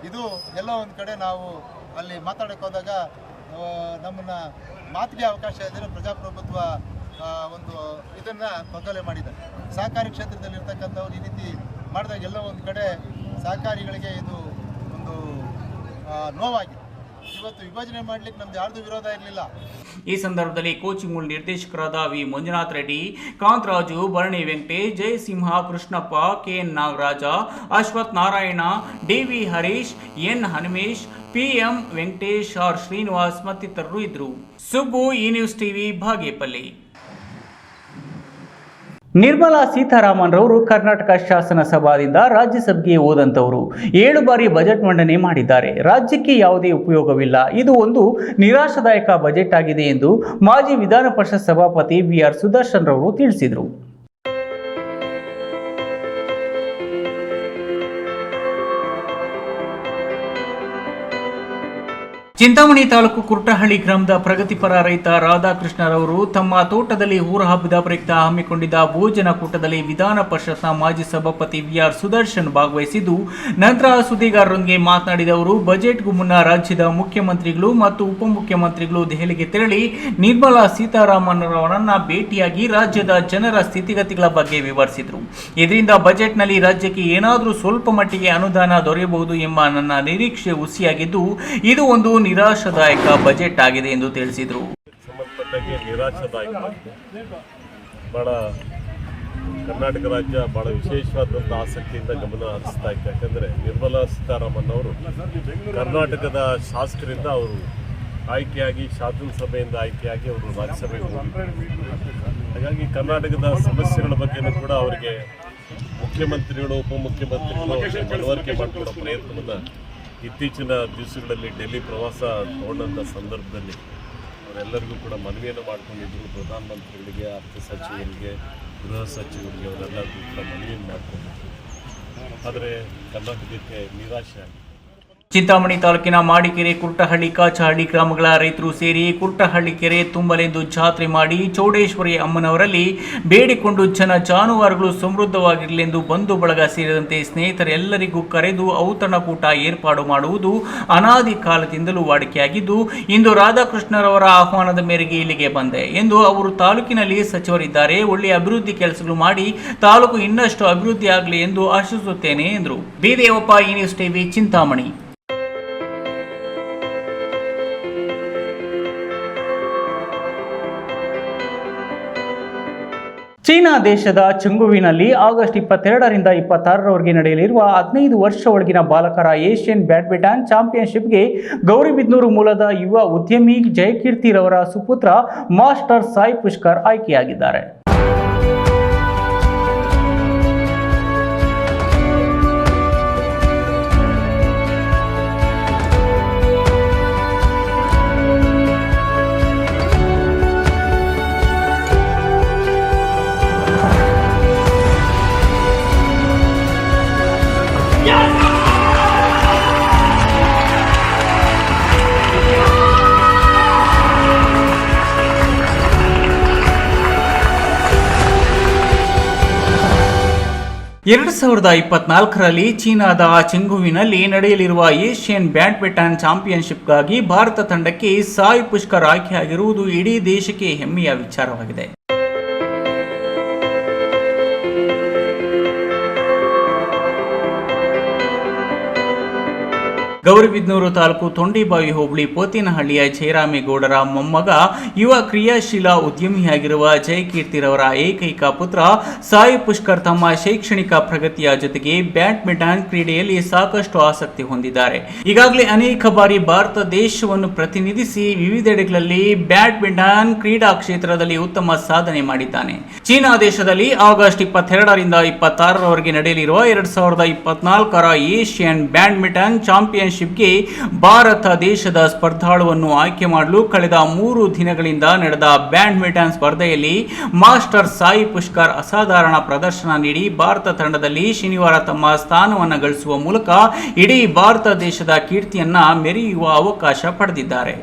ಇದು ಎಲ್ಲೋ ಒಂದು ಕಡೆ ನಾವು ಅಲ್ಲಿ ಮಾತಾಡೋಕೆ ಹೋದಾಗ ನಮ್ಮನ್ನು ಮಾತಿಗೆ ಅವಕಾಶ ಇದ್ದರೆ ಪ್ರಜಾಪ್ರಭುತ್ವ ಒಂದು ಇದನ್ನು ತೊಂದರೆ ಮಾಡಿದ್ದಾರೆ. ಸಹಕಾರಿ ಕ್ಷೇತ್ರದಲ್ಲಿರ್ತಕ್ಕಂಥವ್ರು ಈ ರೀತಿ ಮಾಡಿದಾಗ ಎಲ್ಲೋ ಒಂದು ಕಡೆ ಸಹಕಾರಿಗಳಿಗೆ ಇದು ಒಂದು ನೋವಾಗಿದೆ. ಇವತ್ತು ವಿಭಜನೆ ಮಾಡಲಿಕ್ಕೆ ನಮ್ದು ಯಾರ್ದು ವಿರೋಧ ಇರಲಿಲ್ಲ. ಈ ಸಂದರ್ಭದಲ್ಲಿ ಕೋಚಿಮುಲ್ ನಿರ್ದೇಶಕರಾದ V Manjunath Reddy, Kantharaju, Bharani Venkatesh, Jayasimha, Krishnappa, KN Nagaraja, Ashwath Narayana, DV. Harish, N Hanumesh, PM Venkatesh, R Srinivas ಮತ್ತಿತರರು ಇದ್ದರು. ಸುಬ್ಬು, ಈ ನ್ಯೂಸ್ ಟಿವಿ, ಬಾಗೇಪಲ್ಲಿ. ನಿರ್ಮಲಾ ಸೀತಾರಾಮನ್ ರವರು ಕರ್ನಾಟಕ ಶಾಸನ ಸಭಾದಿಂದ ರಾಜ್ಯಸಭೆಗೆ ಹೋದಂತವರು 7 ಬಾರಿ ಬಜೆಟ್ ಮಂಡನೆ ಮಾಡಿದ್ದಾರೆ. ರಾಜ್ಯಕ್ಕೆ ಯಾವುದೇ ಉಪಯೋಗವಿಲ್ಲ, ಇದು ಒಂದು ನಿರಾಶಾದಾಯಕ ಬಜೆಟ್ ಆಗಿದೆ ಎಂದು ಮಾಜಿ ವಿಧಾನ ಪರಿಷತ್ ಸಭಾಪತಿ ವಿ.ಆರ್. ಸುದರ್ಶನ್ ರವರು ತಿಳಿಸಿದರು. ಚಿಂತಾಮಣಿ ತಾಲೂಕು ಕುರ್ಟಹಳ್ಳಿ ಗ್ರಾಮದ ಪ್ರಗತಿಪರ ರೈತ ರಾಧಾಕೃಷ್ಣರವರು ತಮ್ಮ ತೋಟದಲ್ಲಿ ಊರ ಹಬ್ಬದ ಪ್ರಯುಕ್ತ ಹಮ್ಮಿಕೊಂಡಿದ್ದ ಭೋಜನ ಕೂಟದಲ್ಲಿ ವಿಧಾನ ಪರಿಷತ್ನ ಮಾಜಿ ಸಭಾಪತಿ ವಿ.ಆರ್. ಸುದರ್ಶನ್ ಭಾಗವಹಿಸಿದ್ದು, ನಂತರ ಸುದ್ದಿಗಾರರೊಂದಿಗೆ ಮಾತನಾಡಿದ ಅವರು, ಬಜೆಟ್ಗೂ ಮುನ್ನ ರಾಜ್ಯದ ಮುಖ್ಯಮಂತ್ರಿಗಳು ಮತ್ತು ಉಪಮುಖ್ಯಮಂತ್ರಿಗಳು ದೆಹಲಿಗೆ ತೆರಳಿ ನಿರ್ಮಲಾ ಸೀತಾರಾಮನ್ ಅವರನ್ನ ಭೇಟಿಯಾಗಿ ರಾಜ್ಯದ ಜನರ ಸ್ಥಿತಿಗತಿಗಳ ಬಗ್ಗೆ ವಿವರಿಸಿದರು. ಇದರಿಂದ ಬಜೆಟ್ನಲ್ಲಿ ರಾಜ್ಯಕ್ಕೆ ಏನಾದರೂ ಸ್ವಲ್ಪ ಮಟ್ಟಿಗೆ ಅನುದಾನ ದೊರೆಯಬಹುದು ಎಂಬ ನನ್ನ ನಿರೀಕ್ಷೆ ಹುಸಿಯಾಗಿದ್ದು, ಇದು ಒಂದು ನಿರಾಶಾದಾಯಕ ಬಜೆಟ್ ಆಗಿದೆ ಎಂದು ತಿಳಿಸಿದರು. ಬಹಳ ಕರ್ನಾಟಕ ರಾಜ್ಯ ಬಹಳ ವಿಶೇಷವಾದಂಥ ಆಸಕ್ತಿಯಿಂದ ಗಮನ ಹರಿಸ್ತಾ ಇತ್ತು. ಯಾಕಂದರೆ ನಿರ್ಮಲಾ ಸೀತಾರಾಮನ್ ಅವರು ಕರ್ನಾಟಕದ ಶಾಸಕರಿಂದ ಅವರು ಆಯ್ಕೆಯಾಗಿ, ಶಾಸನ ಸಭೆಯಿಂದ ಆಯ್ಕೆಯಾಗಿ ಅವರು ರಾಜ್ಯಸಭೆಗೆ ಹೋಗಿದ್ದಾರೆ. ಹಾಗಾಗಿ ಕರ್ನಾಟಕದ ಸಮಸ್ಯೆಗಳ ಬಗ್ಗೆಯೂ ಕೂಡ ಅವರಿಗೆ ಮುಖ್ಯಮಂತ್ರಿಗಳು, ಉಪಮುಖ್ಯಮಂತ್ರಿಗಳು ಮನವರಿಕೆ ಮಾಡಿಕೊಡೋ ಪ್ರಯತ್ನವನ್ನು ಇತ್ತೀಚಿನ ದಿವಸಗಳಲ್ಲಿ ಡೆಲ್ಲಿ ಪ್ರವಾಸ ತಗೊಂಡಂಥ ಸಂದರ್ಭದಲ್ಲಿ ಅವರೆಲ್ಲರಿಗೂ ಕೂಡ ಮನವಿಯನ್ನು ಮಾಡಿಕೊಂಡಿದ್ದರು. ಪ್ರಧಾನಮಂತ್ರಿಗಳಿಗೆ, ಅರ್ಥ ಸಚಿವರಿಗೆ, ಗೃಹ ಸಚಿವರಿಗೆ ಅವರೆಲ್ಲರಿಗೂ ಕೂಡ ಮನವಿಯನ್ನು ಮಾಡಿಕೊಂಡಿದ್ದರು. ಆದರೆ ಕರ್ನಾಟಕಕ್ಕೆ ನಿರಾಶೆ ಆಗಿದೆ. ಚಿಂತಾಮಣಿ ತಾಲೂಕಿನ ಮಾಡಿಕೆರೆ, ಕುರ್ಟಹಳ್ಳಿ, ಕಾಚಹಳ್ಳಿ ಗ್ರಾಮಗಳ ರೈತರು ಸೇರಿ ಕುರ್ಟಹಳ್ಳಿ ಕೆರೆ ತುಂಬಲೆಂದು ಜಾತ್ರೆ ಮಾಡಿ ಚೌಡೇಶ್ವರಿ ಅಮ್ಮನವರಲ್ಲಿ ಬೇಡಿಕೊಂಡು ಜಾನುವಾರುಗಳು ಸಮೃದ್ಧವಾಗಿರಲೆಂದು ಬಂಧು ಬಳಗ ಸೇರಿದಂತೆ ಸ್ನೇಹಿತರೆಲ್ಲರಿಗೂ ಕರೆದು ಔತಣಕೂಟ ಏರ್ಪಾಡು ಮಾಡುವುದು ಅನಾದಿ ಕಾಲದಿಂದಲೂ ವಾಡಿಕೆಯಾಗಿದ್ದು, ಇಂದು ರಾಧಾಕೃಷ್ಣರವರ ಆಹ್ವಾನದ ಮೇರೆಗೆ ಇಲ್ಲಿಗೆ ಬಂದೆ ಎಂದು ಅವರು ತಾಲೂಕಿನಲ್ಲಿ ಸಚಿವರಿದ್ದಾರೆ, ಒಳ್ಳೆಯ ಅಭಿವೃದ್ಧಿ ಕೆಲಸಗಳು ಮಾಡಿ ತಾಲೂಕು ಇನ್ನಷ್ಟು ಅಭಿವೃದ್ಧಿ ಆಗಲಿ ಎಂದು ಆಶಿಸುತ್ತೇನೆ ಎಂದರು. ಬಿ.ದೇವಪ್ಪ, ಈ ನ್ಯೂಸ್ ಟಿವಿ, ಚಿಂತಾಮಣಿ. ಚೀನಾ ದೇಶದ ಚೆಂಗುವಿನಲ್ಲಿ ಆಗಸ್ಟ್ 22ರಿಂದ 26ರವರೆಗೆ ನಡೆಯಲಿರುವ 15 ವರ್ಷ ಒಳಗಿನ ಬಾಲಕರ ಏಷ್ಯನ್ ಬ್ಯಾಡ್ಮಿಂಟನ್ ಚಾಂಪಿಯನ್ಶಿಪ್ಗೆ ಗೌರಿಬಿದನೂರು ಮೂಲದ ಯುವ ಉದ್ಯಮಿ ಜಯಕೀರ್ತಿರವರ ಸುಪುತ್ರ ಮಾಸ್ಟರ್ ಸಾಯಿ ಪುಷ್ಕರ್ ಆಯ್ಕೆಯಾಗಿದ್ದಾರೆ. ಎರಡು 2024ರಲ್ಲಿ ಚೀನಾದ ಚೆಂಗುವಿನಲ್ಲಿ ನಡೆಯಲಿರುವ ಏಷ್ಯನ್ ಬ್ಯಾಡ್ಮಿಂಟನ್ ಚಾಂಪಿಯನ್ಶಿಪ್ಗಾಗಿ ಭಾರತ ತಂಡಕ್ಕೆ ಸಾಯಿ ಪುಷ್ಕರ್ ಆಯ್ಕೆಯಾಗಿರುವುದು ಇಡೀ ದೇಶಕ್ಕೆ ಹೆಮ್ಮೆಯ ವಿಚಾರವಾಗಿದೆ. ಗೌರಿಬಿದನೂರು ತಾಲೂಕು ತೊಂಡಿಬಾವಿ ಹೋಬಳಿ ಪೋತಿನಹಳ್ಳಿಯ ಜಯರಾಮೇಗೌಡರ ಮೊಮ್ಮಗ ಯುವ ಕ್ರಿಯಾಶೀಲ ಉದ್ಯಮಿಯಾಗಿರುವ ಜಯಕೀರ್ತಿರವರ ಏಕೈಕ ಪುತ್ರ ಸಾಯಿ ಪುಷ್ಕರ್ ತಮ್ಮ ಶೈಕ್ಷಣಿಕ ಪ್ರಗತಿಯ ಜೊತೆಗೆ ಬ್ಯಾಡ್ಮಿಂಟನ್ ಕ್ರೀಡೆಯಲ್ಲಿ ಸಾಕಷ್ಟು ಆಸಕ್ತಿ ಹೊಂದಿದ್ದಾರೆ. ಈಗಾಗಲೇ ಅನೇಕ ಬಾರಿ ಭಾರತ ದೇಶವನ್ನು ಪ್ರತಿನಿಧಿಸಿ ವಿವಿಧೆಡೆಗಳಲ್ಲಿ ಬ್ಯಾಡ್ಮಿಂಟನ್ ಕ್ರೀಡಾ ಕ್ಷೇತ್ರದಲ್ಲಿ ಉತ್ತಮ ಸಾಧನೆ ಮಾಡಿದ್ದಾನೆ. ಚೀನಾ ದೇಶದಲ್ಲಿ ಆಗಸ್ಟ್ 22ರಿಂದ 26ರವರೆಗೆ ನಡೆಯಲಿರುವ 2024ರ ಏಷ್ಯನ್ ಬ್ಯಾಡ್ಮಿಂಟನ್ ಚಾಂಪಿಯನ್ಶಿಪ್ಗೆ ಭಾರತ ದೇಶದ ಸ್ಪರ್ಧಾಳುವನ್ನು ಆಯ್ಕೆ ಮಾಡಲು ಕಳೆದ 3 ದಿನಗಳಿಂದ ನಡೆದ ಬ್ಯಾಡ್ಮಿಂಟನ್ ಸ್ಪರ್ಧೆಯಲ್ಲಿ ಮಾಸ್ಟರ್ ಸಾಯಿ ಪುಷ್ಕರ್ ಅಸಾಧಾರಣ ಪ್ರದರ್ಶನ ನೀಡಿ ಭಾರತ ತಂಡದಲ್ಲಿ ಶನಿವಾರ ತಮ್ಮ ಸ್ಥಾನವನ್ನು ಗಳಿಸುವ ಮೂಲಕ ಇಡೀ ಭಾರತ ದೇಶದ ಕೀರ್ತಿಯನ್ನ ಮೆರೆಯುವ ಅವಕಾಶ ಪಡೆದಿದ್ದಾರೆ.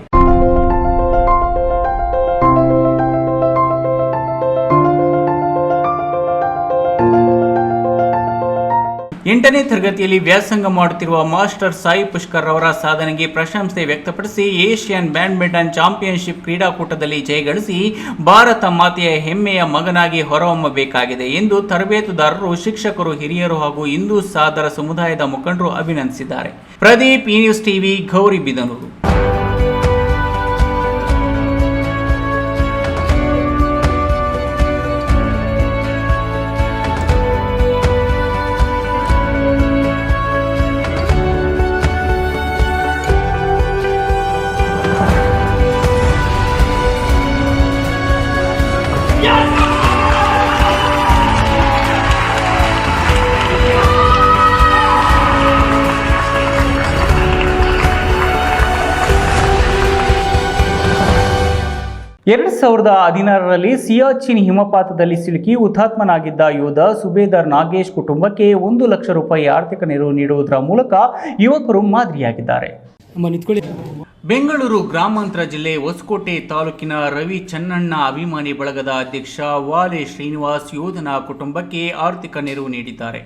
ಎಂಟನೇ ತರಗತಿಯಲ್ಲಿ ವ್ಯಾಸಂಗ ಮಾಡುತ್ತಿರುವ ಮಾಸ್ಟರ್ ಸಾಯಿ ಪುಷ್ಕರ್ ಅವರ ಸಾಧನೆಗೆ ಪ್ರಶಂಸೆ ವ್ಯಕ್ತಪಡಿಸಿ ಏಷ್ಯನ್ ಬ್ಯಾಡ್ಮಿಂಟನ್ ಚಾಂಪಿಯನ್ಶಿಪ್ ಕ್ರೀಡಾಕೂಟದಲ್ಲಿ ಜಯಗಳಿಸಿ ಭಾರತ ಮಾತೆಯ ಹೆಮ್ಮೆಯ ಮಗನಾಗಿ ಹೊರಹೊಮ್ಮಬೇಕಾಗಿದೆ ಎಂದು ತರಬೇತುದಾರರು, ಶಿಕ್ಷಕರು, ಹಿರಿಯರು ಹಾಗೂ ಹಿಂದೂ ಸಾಧರ ಸಮುದಾಯದ ಮುಖಂಡರು ಅಭಿನಂದಿಸಿದ್ದಾರೆ. ಪ್ರದೀಪ್, ಈ ನ್ಯೂಸ್ ಟಿವಿ, ಗೌರಿಬಿದನೂರು. ಎರಡು 2016ರಲ್ಲಿ ಸಿಯಾಚಿನ್ ಹಿಮಪಾತದಲ್ಲಿ ಸಿಲುಕಿ ಹುತಾತ್ಮನಾಗಿದ್ದ ಯೋಧ ಸುಬೇದಾರ್ ನಾಗೇಶ್ ಕುಟುಂಬಕ್ಕೆ 1 ಲಕ್ಷ ರೂಪಾಯಿ ಆರ್ಥಿಕ ನೆರವು ನೀಡುವುದರ ಮೂಲಕ ಯುವಕರು ಮಾದರಿಯಾಗಿದ್ದಾರೆ. ಬೆಂಗಳೂರು ಗ್ರಾಮಾಂತರ ಜಿಲ್ಲೆ ಹೊಸಕೋಟೆ ತಾಲೂಕಿನ ರವಿ ಚನ್ನಣ್ಣ ಅಭಿಮಾನಿ ಬಳಗದ ಅಧ್ಯಕ್ಷ ವಾಲೆ ಶ್ರೀನಿವಾಸ್ ಯೋಧನ ಕುಟುಂಬಕ್ಕೆ ಆರ್ಥಿಕ ನೆರವು ನೀಡಿದ್ದಾರೆ.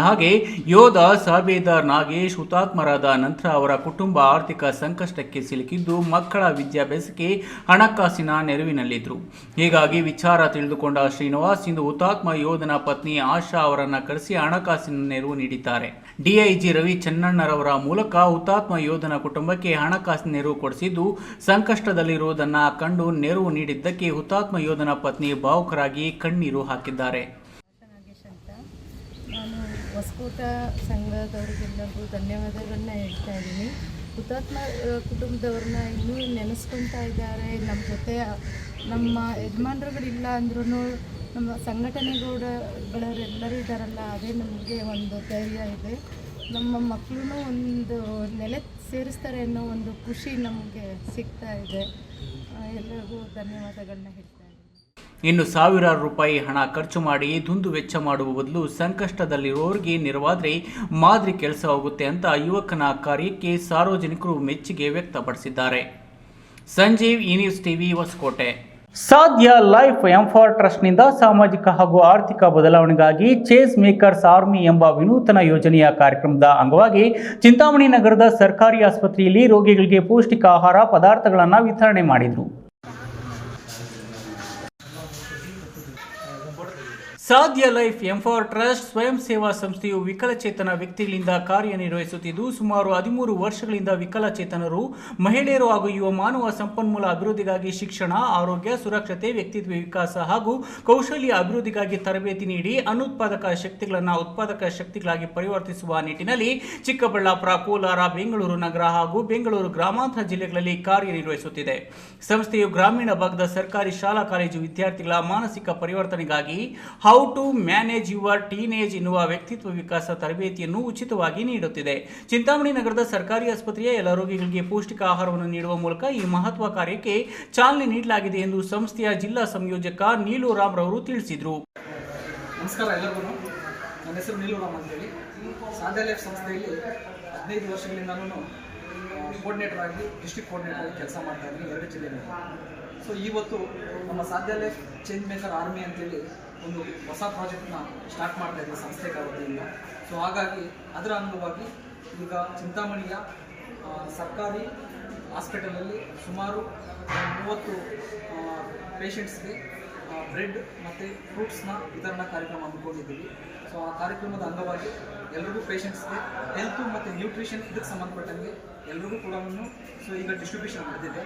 ಹಾಗೆ ಯೋಧ ಸಾಬೇದಾರ್ ನಾಗೇಶ್ ಹುತಾತ್ಮರಾದ ನಂತರ ಅವರ ಕುಟುಂಬ ಆರ್ಥಿಕ ಸಂಕಷ್ಟಕ್ಕೆ ಸಿಲುಕಿದ್ದು ಮಕ್ಕಳ ವಿದ್ಯಾಭ್ಯಾಸಕ್ಕೆ ಹಣಕಾಸಿನ ನೆರವಿನಲ್ಲಿದ್ದರು. ಹೀಗಾಗಿ ವಿಚಾರ ತಿಳಿದುಕೊಂಡ ಶ್ರೀನಿವಾಸ್ ಇಂದು ಹುತಾತ್ಮ ಯೋಧನ ಪತ್ನಿ ಆಶಾ ಅವರನ್ನ ಕರೆಸಿ ಹಣಕಾಸಿನ ನೆರವು ನೀಡಿದ್ದಾರೆ. ಡಿಐಜಿ ರವಿ ಚನ್ನಣ್ಣರವರ ಮೂಲಕ ಹುತಾತ್ಮ ಯೋಧನ ಕುಟುಂಬಕ್ಕೆ ಹಣಕಾಸಿನ ನೆರವು ಕೊಡಿಸಿದ್ದು ಸಂಕಷ್ಟದಲ್ಲಿರುವುದನ್ನ ಕಂಡು ನೆರವು ನೀಡಿದ್ದಕ್ಕೆ ಹುತಾತ್ಮ ಯೋಧನ ಪತ್ನಿ ಭಾವುಕರಾಗಿ ಕಣ್ಣೀರು ಹಾಕಿದ್ದಾರೆ. ನಾನು ಹೊಸಕೋಟ ಸಂಘದವ್ರಿಗೆಲ್ಲರಿಗೂ ಧನ್ಯವಾದಗಳನ್ನ ಹೇಳ್ತಾ ಇದ್ದೀನಿ. ಹುತಾತ್ಮ ಕುಟುಂಬದವ್ರನ್ನ ಇನ್ನೂ ನೆನೆಸ್ಕೊತಾ ಇದ್ದಾರೆ. ನಮ್ಮ ಜೊತೆ ನಮ್ಮ ಯಜಮಾನರುಗಳಿಲ್ಲ ಅಂದ್ರೂ ನಮ್ಮ ಸಂಘಟನೆಗಳೆಲ್ಲರೂ ಇದ್ದಾರಲ್ಲ, ಅದೇ ನಮಗೆ ಒಂದು ಧೈರ್ಯ ಇದೆ. ನಮ್ಮ ಮಕ್ಕಳು ಒಂದು ನೆಲೆ ಸೇರಿಸ್ತಾರೆ ಅನ್ನೋ ಒಂದು ಖುಷಿ ನಮಗೆ ಸಿಗ್ತಾ ಇದೆ. ಎಲ್ಲರಿಗೂ ಧನ್ಯವಾದಗಳನ್ನ ಹೇಳ್ತಾ ಇದ್ದೀನಿ. ಇನ್ನು ಸಾವಿರಾರು ರೂಪಾಯಿ ಹಣ ಖರ್ಚು ಮಾಡಿ ದುಂದು ವೆಚ್ಚ ಮಾಡುವ ಬದಲು ಸಂಕಷ್ಟದಲ್ಲಿರೋರಿಗೆ ನೆರವಾದರೆ ಮಾದರಿ ಕೆಲಸವಾಗುತ್ತೆ ಅಂತ ಯುವಕನ ಕಾರ್ಯಕ್ಕೆ ಸಾರ್ವಜನಿಕರು ಮೆಚ್ಚುಗೆ ವ್ಯಕ್ತಪಡಿಸಿದ್ದಾರೆ. ಸಂಜೀವ್, ಈ ನ್ಯೂಸ್ ಟಿವಿ, ಹೊಸಕೋಟೆ. ಸಾಧ್ಯ ಲೈಫ್ ಎಂಫಾರ್ ಟ್ರಸ್ಟ್ನಿಂದ ಸಾಮಾಜಿಕ ಹಾಗೂ ಆರ್ಥಿಕ ಬದಲಾವಣೆಗಾಗಿ ಚೇಸ್ ಮೇಕರ್ಸ್ ಆರ್ಮಿ ಎಂಬ ವಿನೂತನ ಯೋಜನೆಯ ಕಾರ್ಯಕ್ರಮದ ಅಂಗವಾಗಿ ಚಿಂತಾಮಣಿ ನಗರದ ಸರ್ಕಾರಿ ಆಸ್ಪತ್ರೆಯಲ್ಲಿ ರೋಗಿಗಳಿಗೆ ಪೌಷ್ಟಿಕ ಆಹಾರ ಪದಾರ್ಥಗಳನ್ನು ವಿತರಣೆ ಮಾಡಿದರು. ಸಾಧ್ಯ ಲೈಫ್ ಎಂಫಾರ್ ಟ್ರಸ್ಟ್ ಸ್ವಯಂ ಸೇವಾ ಸಂಸ್ಥೆಯು ವಿಕಲಚೇತನ ವ್ಯಕ್ತಿಗಳಿಂದ ಕಾರ್ಯನಿರ್ವಹಿಸುತ್ತಿದ್ದು ಸುಮಾರು 13 ವರ್ಷಗಳಿಂದ ವಿಕಲಚೇತನರು, ಮಹಿಳೆಯರು ಹಾಗೂ ಯುವ ಮಾನವ ಸಂಪನ್ಮೂಲ ಅಭಿವೃದ್ಧಿಗಾಗಿ ಶಿಕ್ಷಣ, ಆರೋಗ್ಯ, ಸುರಕ್ಷತೆ, ವ್ಯಕ್ತಿತ್ವ ವಿಕಾಸ ಹಾಗೂ ಕೌಶಲ್ಯ ಅಭಿವೃದ್ಧಿಗಾಗಿ ತರಬೇತಿ ನೀಡಿ ಅನುತ್ಪಾದಕ ಶಕ್ತಿಗಳನ್ನು ಉತ್ಪಾದಕ ಶಕ್ತಿಗಳಾಗಿ ಪರಿವರ್ತಿಸುವ ನಿಟ್ಟಿನಲ್ಲಿ ಚಿಕ್ಕಬಳ್ಳಾಪುರ, ಕೋಲಾರ, ಬೆಂಗಳೂರು ನಗರ ಹಾಗೂ ಬೆಂಗಳೂರು ಗ್ರಾಮಾಂತರ ಜಿಲ್ಲೆಗಳಲ್ಲಿ ಕಾರ್ಯನಿರ್ವಹಿಸುತ್ತಿದೆ. ಸಂಸ್ಥೆಯು ಗ್ರಾಮೀಣ ಭಾಗದ ಸರ್ಕಾರಿ ಶಾಲಾ ಕಾಲೇಜು ವಿದ್ಯಾರ್ಥಿಗಳ ಮಾನಸಿಕ ಪರಿವರ್ತನೆಗಾಗಿ how to manage your teenage ಎನ್ನುವ ವ್ಯಕ್ತಿತ್ವ ವಿಕಾಸ ತರಬೇತಿಯನ್ನು ಉಚಿತವಾಗಿ ನೀಡುತ್ತಿದೆ. ಚಿಂತಾಮಣಿ ನಗರದ ಸರ್ಕಾರಿ ಆಸ್ಪತ್ರೆಯ ಎಲ್ಲ ರೋಗಿಗಳಿಗೆ ಪೌಷ್ಟಿಕ ಆಹಾರವನ್ನು ನೀಡುವ ಮೂಲಕ ಈ ಮಹತ್ವ ಕಾರ್ಯಕ್ಕೆ ಚಾಲನೆ ನೀಡಲಾಗಿದೆ ಎಂದು ಸಂಸ್ಥೆಯ ಜಿಲ್ಲಾ ಸಂಯೋಜಕ ನೀಲೂರಾಮ್ ರವರು ತಿಳಿಸಿದರು. ನಮಸ್ಕಾರ ಎಲ್ಲರಿಗೂ. ನನ್ನ ಹೆಸರು ನೀಲೂರಾಮ್ ಅಂತೇಳಿ. ಸಾಧ್ಯ ಲೈಫ್ ಸಂಸ್ಥೆಯಲ್ಲಿ 15 ವರ್ಷಗಳಿಂದಲೂ ಕೋಆರ್ಡಿನೇಟರ್ ಆಗಿ, ಡಿಸ್ಟ್ರಿಕ್ಟ್ ಕೋಆರ್ಡಿನೇಟರ್ ಆಗಿ ಕೆಲಸ ಮಾಡ್ತಾ ಇದ್ದೀನಿ 2 ಜಿಲ್ಲೆಗಳಲ್ಲಿ. ಸೊ ಇವತ್ತು ನಮ್ಮ ಸಾಧ್ಯ ಲೈಫ್ ಚೇಂಜ್ ಮೇಕರ್ ಆರ್ಮಿ ಅಂತೇಳಿ ಒಂದು ಹೊಸ ಪ್ರಾಜೆಕ್ಟ್ನ ಸ್ಟಾರ್ಟ್ ಮಾಡ್ತಾ ಇದ್ದೀವಿ ಸಂಸ್ಥೆ ವತಿಯಿಂದ. ಸೊ ಹಾಗಾಗಿ ಅದರ ಅಂಗವಾಗಿ ಈಗ ಚಿಂತಾಮಣಿಯ ಸರ್ಕಾರಿ ಹಾಸ್ಪಿಟಲಲ್ಲಿ ಸುಮಾರು 30 ಪೇಷಂಟ್ಸ್ಗೆ ಬ್ರೆಡ್ ಮತ್ತು ಫ್ರೂಟ್ಸ್ನ ವಿತರಣಾ ಕಾರ್ಯಕ್ರಮ ಹಮ್ಮಿಕೊಂಡಿದ್ದೀವಿ. ಸೊ ಆ ಕಾರ್ಯಕ್ರಮದ ಅಂಗವಾಗಿ ಎಲ್ರಿಗೂ ಪೇಷಂಟ್ಸ್ಗೆ ಹೆಲ್ತು ಮತ್ತು ನ್ಯೂಟ್ರಿಷನ್ ಇದಕ್ಕೆ ಸಂಬಂಧಪಟ್ಟಂಗೆ ಎಲ್ರಿಗೂ ಕೂಡ ಸೊ ಈಗ ಡಿಸ್ಟ್ರಿಬ್ಯೂಷನ್ ನಡೆದಿದೆ.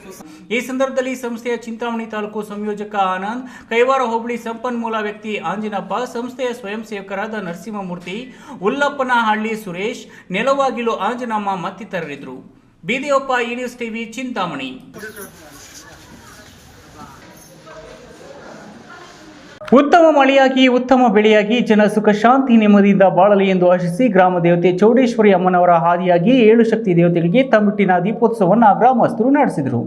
ಸೊ ಈ ಸಂದರ್ಭದಲ್ಲಿ ಸಂಸ್ಥೆಯ ಚಿಂತಾಮಣಿ ತಾಲೂಕು ಸಂಯೋಜಕ ಆನಂದ್, ಕೈವಾರ ಹೋಬಳಿ ಸಂಪನ್ಮೂಲ ವ್ಯಕ್ತಿ ಆಂಜಿನಪ್ಪ, ಸಂಸ್ಥೆಯ ಸ್ವಯಂ ಸೇವಕರಾದ ನರಸಿಂಹಮೂರ್ತಿ, ಉಲ್ಲಪ್ಪನಹಳ್ಳಿ ಸುರೇಶ್, ನೆಲವಾಗಿಲು ಆಂಜನಮ್ಮ ಮತ್ತಿತರರಿದ್ದರು. ಬೀದಿಯಪ್ಪ, ಈ ನ್ಯೂಸ್ ಟಿವಿ, ಚಿಂತಾಮಣಿ. ಉತ್ತಮ ಮಳೆಯಾಗಿ ಉತ್ತಮ ಬೆಳೆಯಾಗಿ ಜನ ಸುಖ ಶಾಂತಿ ನೆಮ್ಮದಿಯಿಂದ ಬಾಳಲಿ ಎಂದು ಆಶಿಸಿ ಗ್ರಾಮ ದೇವತೆ ಚೌಡೇಶ್ವರಿ ಅಮ್ಮನವರ ಹಾದಿಯಾಗಿ 7 ಶಕ್ತಿ ದೇವತೆಗಳಿಗೆ ತಮ್ಮಿಟ್ಟಿನ ದೀಪೋತ್ಸವವನ್ನು ಗ್ರಾಮಸ್ಥರು ನಡೆಸಿದರು.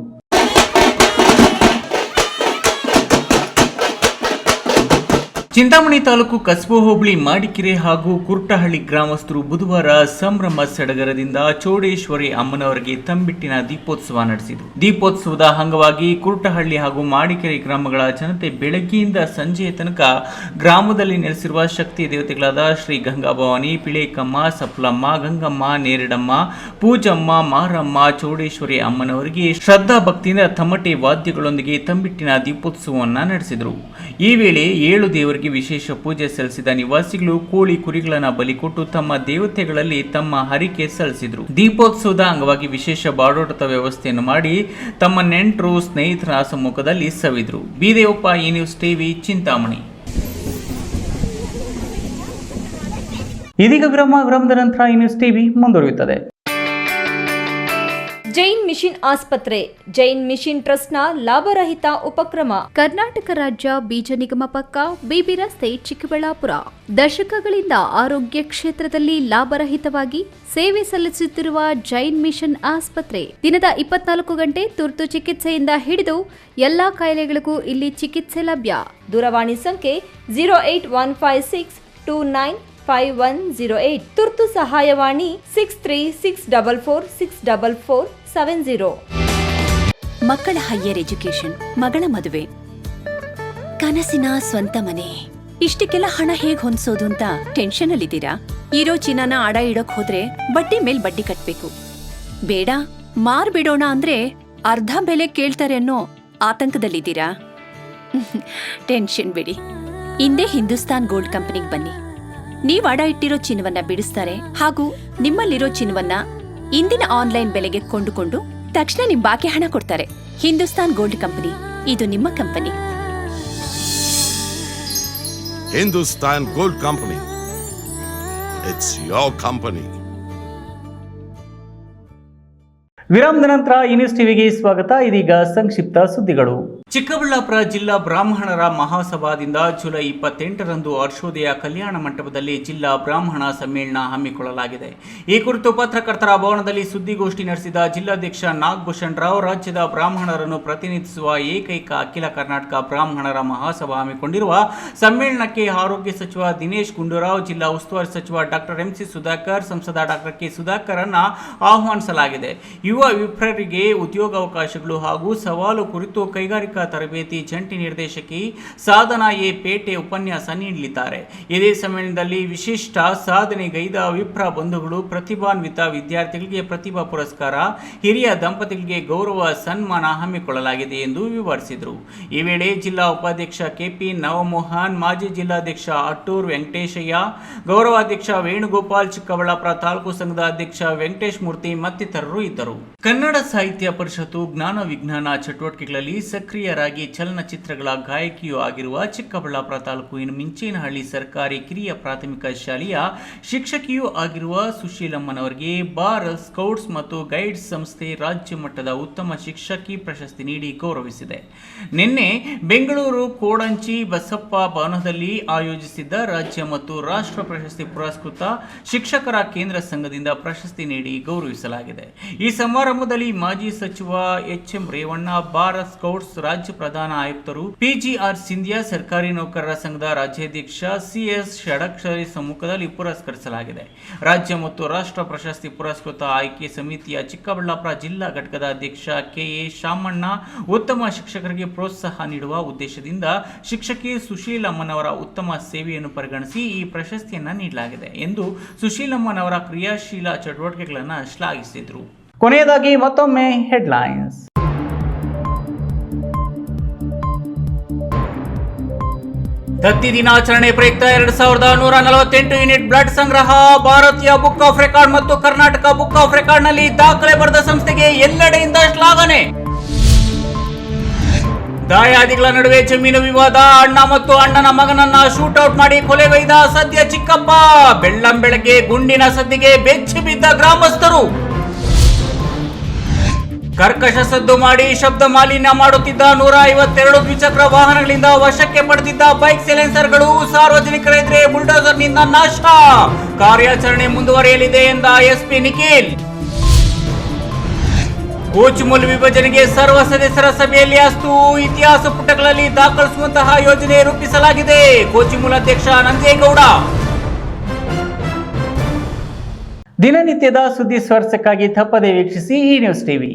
ಚಿಂತಾಮಣಿ ತಾಲೂಕು ಕಸ್ಬಾ ಹೋಬಳಿ ಮಾಡಿಕೆರೆ ಹಾಗೂ ಕುರ್ಟಹಳ್ಳಿ ಗ್ರಾಮಸ್ಥರು ಬುಧವಾರ ಸಂಭ್ರಮ ಸಡಗರದಿಂದ ಚೌಡೇಶ್ವರಿ ಅಮ್ಮನವರಿಗೆ ತಂಬಿಟ್ಟಿನ ದೀಪೋತ್ಸವ ನಡೆಸಿದರು. ದೀಪೋತ್ಸವದ ಅಂಗವಾಗಿ ಕುರ್ಟಹಳ್ಳಿ ಹಾಗೂ ಮಾಡಿಕೆರೆ ಗ್ರಾಮಗಳ ಜನತೆ ಬೆಳಗ್ಗೆಯಿಂದ ಸಂಜೆಯ ತನಕ ಗ್ರಾಮದಲ್ಲಿ ನೆಲೆಸಿರುವ ಶಕ್ತಿ ದೇವತೆಗಳಾದ ಶ್ರೀ ಗಂಗಾಭವಾನಿ, ಪಿಳೇಕಮ್ಮ, ಸಪ್ಲಮ್ಮ, ಗಂಗಮ್ಮ, ನೇರಡಮ್ಮ, ಪೂಜಮ್ಮ, ಮಾರಮ್ಮ, ಚೌಡೇಶ್ವರಿ ಅಮ್ಮನವರಿಗೆ ಶ್ರದ್ಧಾ ಭಕ್ತಿಯಿಂದ ತಮಟೆ ವಾದ್ಯಗಳೊಂದಿಗೆ ತಂಬಿಟ್ಟಿನ ದೀಪೋತ್ಸವವನ್ನು ನಡೆಸಿದರು. ಈ ವೇಳೆ 7 ದೇವರಿಗೆ ವಿಶೇಷ ಪೂಜೆ ಸಲ್ಲಿಸಿದ ನಿವಾಸಿಗಳು ಕೋಳಿ ಕುರಿಗಳನ್ನು ಬಲಿ ಕೊಟ್ಟು ತಮ್ಮ ದೇವತೆಗಳಲ್ಲಿ ತಮ್ಮ ಹರಿಕೆ ಸಲ್ಲಿಸಿದರು. ದೀಪೋತ್ಸವದ ಅಂಗವಾಗಿ ವಿಶೇಷ ಬಾಡೋಟದ ವ್ಯವಸ್ಥೆಯನ್ನು ಮಾಡಿ ತಮ್ಮ ನೆಂಟರು ಸ್ನೇಹಿತರ ಸಮ್ಮುಖದಲ್ಲಿ ಸವಿದರು. ಬೀದೇವಪ್ಪ, ಈ ನ್ಯೂಸ್ ಟಿವಿ, ಚಿಂತಾಮಣಿ. ಇದೀಗ ವಿರಾಮದ ನಂತರ ಈ ನ್ಯೂಸ್ ಟಿವಿ ಮುಂದುವರಿಯುತ್ತದೆ. ಜೈನ್ ಮಿಷನ್ ಆಸ್ಪತ್ರೆ, ಜೈನ್ ಮಿಷನ್ ಟ್ರಸ್ಟ್ನ ಲಾಭರಹಿತ ಉಪಕ್ರಮ. ಕರ್ನಾಟಕ ರಾಜ್ಯ ಬೀಜ ನಿಗಮ ಪಕ್ಕ, ಬಿಬಿ ರಸ್ತೆ, ಚಿಕ್ಕಬಳ್ಳಾಪುರ. ದಶಕಗಳಿಂದ ಆರೋಗ್ಯ ಕ್ಷೇತ್ರದಲ್ಲಿ ಲಾಭರಹಿತವಾಗಿ ಸೇವೆ ಸಲ್ಲಿಸುತ್ತಿರುವ ಜೈನ್ ಮಿಷನ್ ಆಸ್ಪತ್ರೆ ದಿನದ 24 ಗಂಟೆ ತುರ್ತು ಚಿಕಿತ್ಸೆಯಿಂದ ಹಿಡಿದು ಎಲ್ಲಾ ಕಾಯಿಲೆಗಳಿಗೂ ಇಲ್ಲಿ ಚಿಕಿತ್ಸೆ ಲಭ್ಯ. ದೂರವಾಣಿ ಸಂಖ್ಯೆ 08156295108. ತುರ್ತು ಸಹಾಯವಾಣಿ 6364464470. ಮಕ್ಕಳ ಹೈಯರ್ ಎಜುಕೇಶನ್, ಮಗಳ ಮದುವೆ, ಕನಸಿನ ಸ್ವಂತ ಮನೆ, ಇಷ್ಟಕ್ಕೆಲ್ಲ ಹಣ ಹೇಗ್ ಹೊಂದ್ಸೋದು ಅಂತ ಟೆನ್ಷನ್ ಅಲ್ಲಿದ್ದೀರಾ? ಇರೋ ಚಿನ್ನನ ಅಡ ಇಡೋಕ್ ಹೋದ್ರೆ ಬಡ್ಡಿ ಮೇಲ್ ಬಡ್ಡಿ ಕಟ್ಬೇಕು. ಬೇಡ, ಮಾರ್ಬಿಡೋಣ ಅಂದ್ರೆ ಅರ್ಧ ಬೆಲೆ ಕೇಳ್ತಾರೆ ಅನ್ನೋ ಆತಂಕದಲ್ಲಿದ್ದೀರಾ? ಟೆನ್ಷನ್ ಬಿಡಿ, ಇಂದೇ ಹಿಂದೂಸ್ತಾನ್ ಗೋಲ್ಡ್ ಕಂಪನಿಗೆ ಬನ್ನಿ. ನೀವ್ ಅಡ ಇಟ್ಟಿರೋ ಚಿನ್ನವನ್ನ ಬಿಡಿಸ್ತಾರೆ ಹಾಗೂ ನಿಮ್ಮಲ್ಲಿರೋ ಚಿನ್ನವನ್ನ ಇಂದಿನ ಆನ್ಲೈನ್ ಬೆಲೆಗೆ ಕೊಂಡುಕೊಂಡು ತಕ್ಷಣ ನಿಮ್ ಬಾಕಿ ಹಣ ಕೊಡ್ತಾರೆ. ಹಿಂದೂಸ್ತಾನ್ ಗೋಲ್ಡ್ ಕಂಪನಿ, ಇದು ನಿಮ್ಮ company. Hindustan gold company, it's your company. ವಿರಾಮದ ನಂತರ ಈ ನ್ಯೂಸ್ ಟಿವಿಗೆ ಸ್ವಾಗತ. ಇದೀಗ ಸಂಕ್ಷಿಪ್ತ ಸುದ್ದಿಗಳು. ಚಿಕ್ಕಬಳ್ಳಾಪುರ ಜಿಲ್ಲಾ ಬ್ರಾಹ್ಮಣರ ಮಹಾಸಭಾದಿಂದ ಜುಲೈ 28ರಂದು ಹರ್ಷೋದಯ ಕಲ್ಯಾಣ ಮಂಟಪದಲ್ಲಿ ಜಿಲ್ಲಾ ಬ್ರಾಹ್ಮಣ ಸಮ್ಮೇಳನ ಹಮ್ಮಿಕೊಳ್ಳಲಾಗಿದೆ. ಈ ಕುರಿತು ಪತ್ರಕರ್ತರ ಭವನದಲ್ಲಿ ಸುದ್ದಿಗೋಷ್ಠಿ ನಡೆಸಿದ ಜಿಲ್ಲಾಧ್ಯಕ್ಷ ನಾಗಭೂಷಣ್ ರಾವ್, ರಾಜ್ಯದ ಬ್ರಾಹ್ಮಣರನ್ನು ಪ್ರತಿನಿಧಿಸುವ ಏಕೈಕ ಅಖಿಲ ಕರ್ನಾಟಕ ಬ್ರಾಹ್ಮಣರ ಮಹಾಸಭಾ ಹಮ್ಮಿಕೊಂಡಿರುವ ಸಮ್ಮೇಳನಕ್ಕೆ ಆರೋಗ್ಯ ಸಚಿವ ದಿನೇಶ್ ಗುಂಡೂರಾವ್, ಜಿಲ್ಲಾ ಉಸ್ತುವಾರಿ ಸಚಿವ ಡಾಕ್ಟರ್ ಎಂಸಿ ಸುಧಾಕರ್, ಸಂಸದ ಡಾಕ್ಟರ್ ಕೆ ಸುಧಾಕರ್ ಅನ್ನ ಆಹ್ವಾನಿಸಲಾಗಿದೆ. ಯುವ ವಿಪ್ರರಿಗೆ ಉದ್ಯೋಗಾವಕಾಶಗಳು ಹಾಗೂ ಸವಾಲು ಕುರಿತು ಕೈಗಾರಿಕಾ ತರಬೇತಿ ಜಂಟಿ ನಿರ್ದೇಶಕಿ ಸಾಧನಾ ಎ ಪೇಟೆ ಉಪನ್ಯಾಸ ನೀಡಲಿದ್ದಾರೆ. ಇದೇ ಸಮ್ಮೇಳನದಲ್ಲಿ ವಿಶಿಷ್ಟ ಸಾಧನೆಗೈದ ವಿಪ್ರ ಬಂಧುಗಳು, ಪ್ರತಿಭಾನ್ವಿತ ವಿದ್ಯಾರ್ಥಿಗಳಿಗೆ ಪ್ರತಿಭಾ ಪುರಸ್ಕಾರ, ಹಿರಿಯ ದಂಪತಿಗಳಿಗೆ ಗೌರವ ಸನ್ಮಾನ ಹಮ್ಮಿಕೊಳ್ಳಲಾಗಿದೆ ಎಂದು ವಿವರಿಸಿದರು. ಈ ವೇಳೆ ಜಿಲ್ಲಾ ಉಪಾಧ್ಯಕ್ಷ ಕೆಪಿ ನವಮೋಹನ್, ಮಾಜಿ ಜಿಲ್ಲಾಧ್ಯಕ್ಷ ಅಟ್ಟೂರ್ ವೆಂಕಟೇಶಯ್ಯ, ಗೌರವಾಧ್ಯಕ್ಷ ವೇಣುಗೋಪಾಲ್, ಚಿಕ್ಕಬಳ್ಳಾಪುರ ತಾಲೂಕು ಸಂಘದ ಅಧ್ಯಕ್ಷ ವೆಂಕಟೇಶ್ ಮೂರ್ತಿ ಮತ್ತಿತರರು ಇದ್ದರು. ಕನ್ನಡ ಸಾಹಿತ್ಯ ಪರಿಷತ್ತು ಜ್ಞಾನ ವಿಜ್ಞಾನ ಚಟುವಟಿಕೆಗಳಲ್ಲಿ ಸಕ್ರಿಯರಾಗಿ ಚಲನಚಿತ್ರಗಳ ಗಾಯಕಿಯೂ ಆಗಿರುವ ಚಿಕ್ಕಬಳ್ಳಾಪುರ ತಾಲೂಕು ಮಿಂಚೇನಹಳ್ಳಿ ಸರ್ಕಾರಿ ಕಿರಿಯ ಪ್ರಾಥಮಿಕ ಶಾಲೆಯ ಶಿಕ್ಷಕಿಯೂ ಆಗಿರುವ ಸುಶೀಲಮ್ಮನವರಿಗೆ ಭಾರತ್ ಸ್ಕೌಟ್ಸ್ ಮತ್ತು ಗೈಡ್ಸ್ ಸಂಸ್ಥೆ ರಾಜ್ಯ ಮಟ್ಟದ ಉತ್ತಮ ಶಿಕ್ಷಕಿ ಪ್ರಶಸ್ತಿ ನೀಡಿ ಗೌರವಿಸಿದೆ. ನಿನ್ನೆ ಬೆಂಗಳೂರು ಕೋಡಂಚಿ ಬಸಪ್ಪ ಭವನದಲ್ಲಿ ಆಯೋಜಿಸಿದ್ದ ರಾಜ್ಯ ಮತ್ತು ರಾಷ್ಟ್ರ ಪ್ರಶಸ್ತಿ ಪುರಸ್ಕೃತ ಶಿಕ್ಷಕರ ಕೇಂದ್ರ ಸಂಘದಿಂದ ಪ್ರಶಸ್ತಿ ನೀಡಿ ಗೌರವಿಸಲಾಗಿದೆ. ಈ ಸಮಾರಂಭದಲ್ಲಿ ಮಾಜಿ ಸಚಿವ ಎಚ್ಎಂ ರೇವಣ್ಣ, ಭಾರತ್ ಸ್ಕೌಟ್ಸ್ ರಾಜ್ಯ ಪ್ರಧಾನ ಆಯುಕ್ತರು ಪಿಜಿಆರ್ ಸಿಂಧಿಯಾ, ಸರ್ಕಾರಿ ನೌಕರರ ಸಂಘದ ರಾಜ್ಯಾಧ್ಯಕ್ಷ ಸಿಎಸ್ ಷಡಕ್ಷರಿ ಸಮ್ಮುಖದಲ್ಲಿ ಪುರಸ್ಕರಿಸಲಾಗಿದೆ. ರಾಜ್ಯ ಮತ್ತು ರಾಷ್ಟ್ರ ಪ್ರಶಸ್ತಿ ಪುರಸ್ಕೃತ ಆಯ್ಕೆ ಸಮಿತಿಯ ಚಿಕ್ಕಬಳ್ಳಾಪುರ ಜಿಲ್ಲಾ ಘಟಕದ ಅಧ್ಯಕ್ಷ ಕೆಎ ಶಾಮಣ್ಣ, ಉತ್ತಮ ಶಿಕ್ಷಕರಿಗೆ ಪ್ರೋತ್ಸಾಹ ನೀಡುವ ಉದ್ದೇಶದಿಂದ ಶಿಕ್ಷಕಿ ಸುಶೀಲಮ್ಮನವರ ಉತ್ತಮ ಸೇವೆಯನ್ನು ಪರಿಗಣಿಸಿ ಈ ಪ್ರಶಸ್ತಿಯನ್ನು ನೀಡಲಾಗಿದೆ ಎಂದು ಸುಶೀಲಮ್ಮನವರ ಕ್ರಿಯಾಶೀಲ ಚಟುವಟಿಕೆಗಳನ್ನು ಶ್ಲಾಘಿಸಿದರು. ಕೊನೆಯದಾಗಿ ಮತ್ತೊಮ್ಮೆ ದತ್ತಿ ದಿನಾಚರಣೆ ಪ್ರಯುಕ್ತ 2148 ಯೂನಿಟ್ ಬ್ಲಡ್ ಸಂಗ್ರಹ. ಭಾರತೀಯ ಬುಕ್ ಆಫ್ ರೆಕಾರ್ಡ್ ಮತ್ತು ಕರ್ನಾಟಕ ಬುಕ್ ಆಫ್ ರೆಕಾರ್ಡ್ ನಲ್ಲಿ ದಾಖಲೆ ಬರೆದ ಸಂಸ್ಥೆಗೆ ಎಲ್ಲೆಡೆಯಿಂದ ಶ್ಲಾಘನೆ. ದಾಯಾದಿಗಳ ನಡುವೆ ಜಮೀನು ವಿವಾದ. ಅಣ್ಣ ಮತ್ತು ಅಣ್ಣನ ಮಗನನ್ನ ಶೂಟೌಟ್ ಮಾಡಿ ಕೊಲೆಗೈದ ಸದ್ಯ ಚಿಕ್ಕಪ್ಪ. ಬೆಳ್ಳಂಬೆಳಗ್ಗೆ ಗುಂಡಿನ ಸದ್ದಿಗೆ ಬೆಚ್ಚಿ ಬಿದ್ದ ಗ್ರಾಮಸ್ಥರು. ಕರ್ಕಶ ಸದ್ದು ಮಾಡಿ ಶಬ್ದ ಮಾಲಿನ್ಯ ಮಾಡುತ್ತಿದ್ದ 152 ದ್ವಿಚಕ್ರ ವಾಹನಗಳಿಂದ ವಶಕ್ಕೆ ಪಡೆದಿದ್ದ ಬೈಕ್ ಸೈಲೆನ್ಸರ್ಗಳು. ಸಾರ್ವಜನಿಕರ ಎದುರೇ ಬುಲ್ಡೋಸರ್ನಿಂದ ನಾಶ. ಕಾರ್ಯಾಚರಣೆ ಮುಂದುವರಿಯಲಿದೆ ಎಂದ ಎಸ್ಪಿ ನಿಖಿಲ್. ಕೋಚಿಮುಲ್ ವಿಭಜನೆಗೆ ಸರ್ವ ಸದಸ್ಯರ ಸಭೆಯಲ್ಲಿ ಅಸ್ತು. ಇತಿಹಾಸ ಪುಟಗಳಲ್ಲಿ ದಾಖಲಿಸುವಂತಹ ಯೋಜನೆ ರೂಪಿಸಲಾಗಿದೆ. ಕೋಚಿಮುಲ್ ಅಧ್ಯಕ್ಷ ನಂಜೇಗೌಡ. ದಿನನಿತ್ಯದ ಸುದ್ದಿ ಸ್ಪರ್ಶಕ್ಕಾಗಿ ತಪ್ಪದೆ ವೀಕ್ಷಿಸಿ ಈ ನ್ಯೂಸ್ ಟಿವಿ.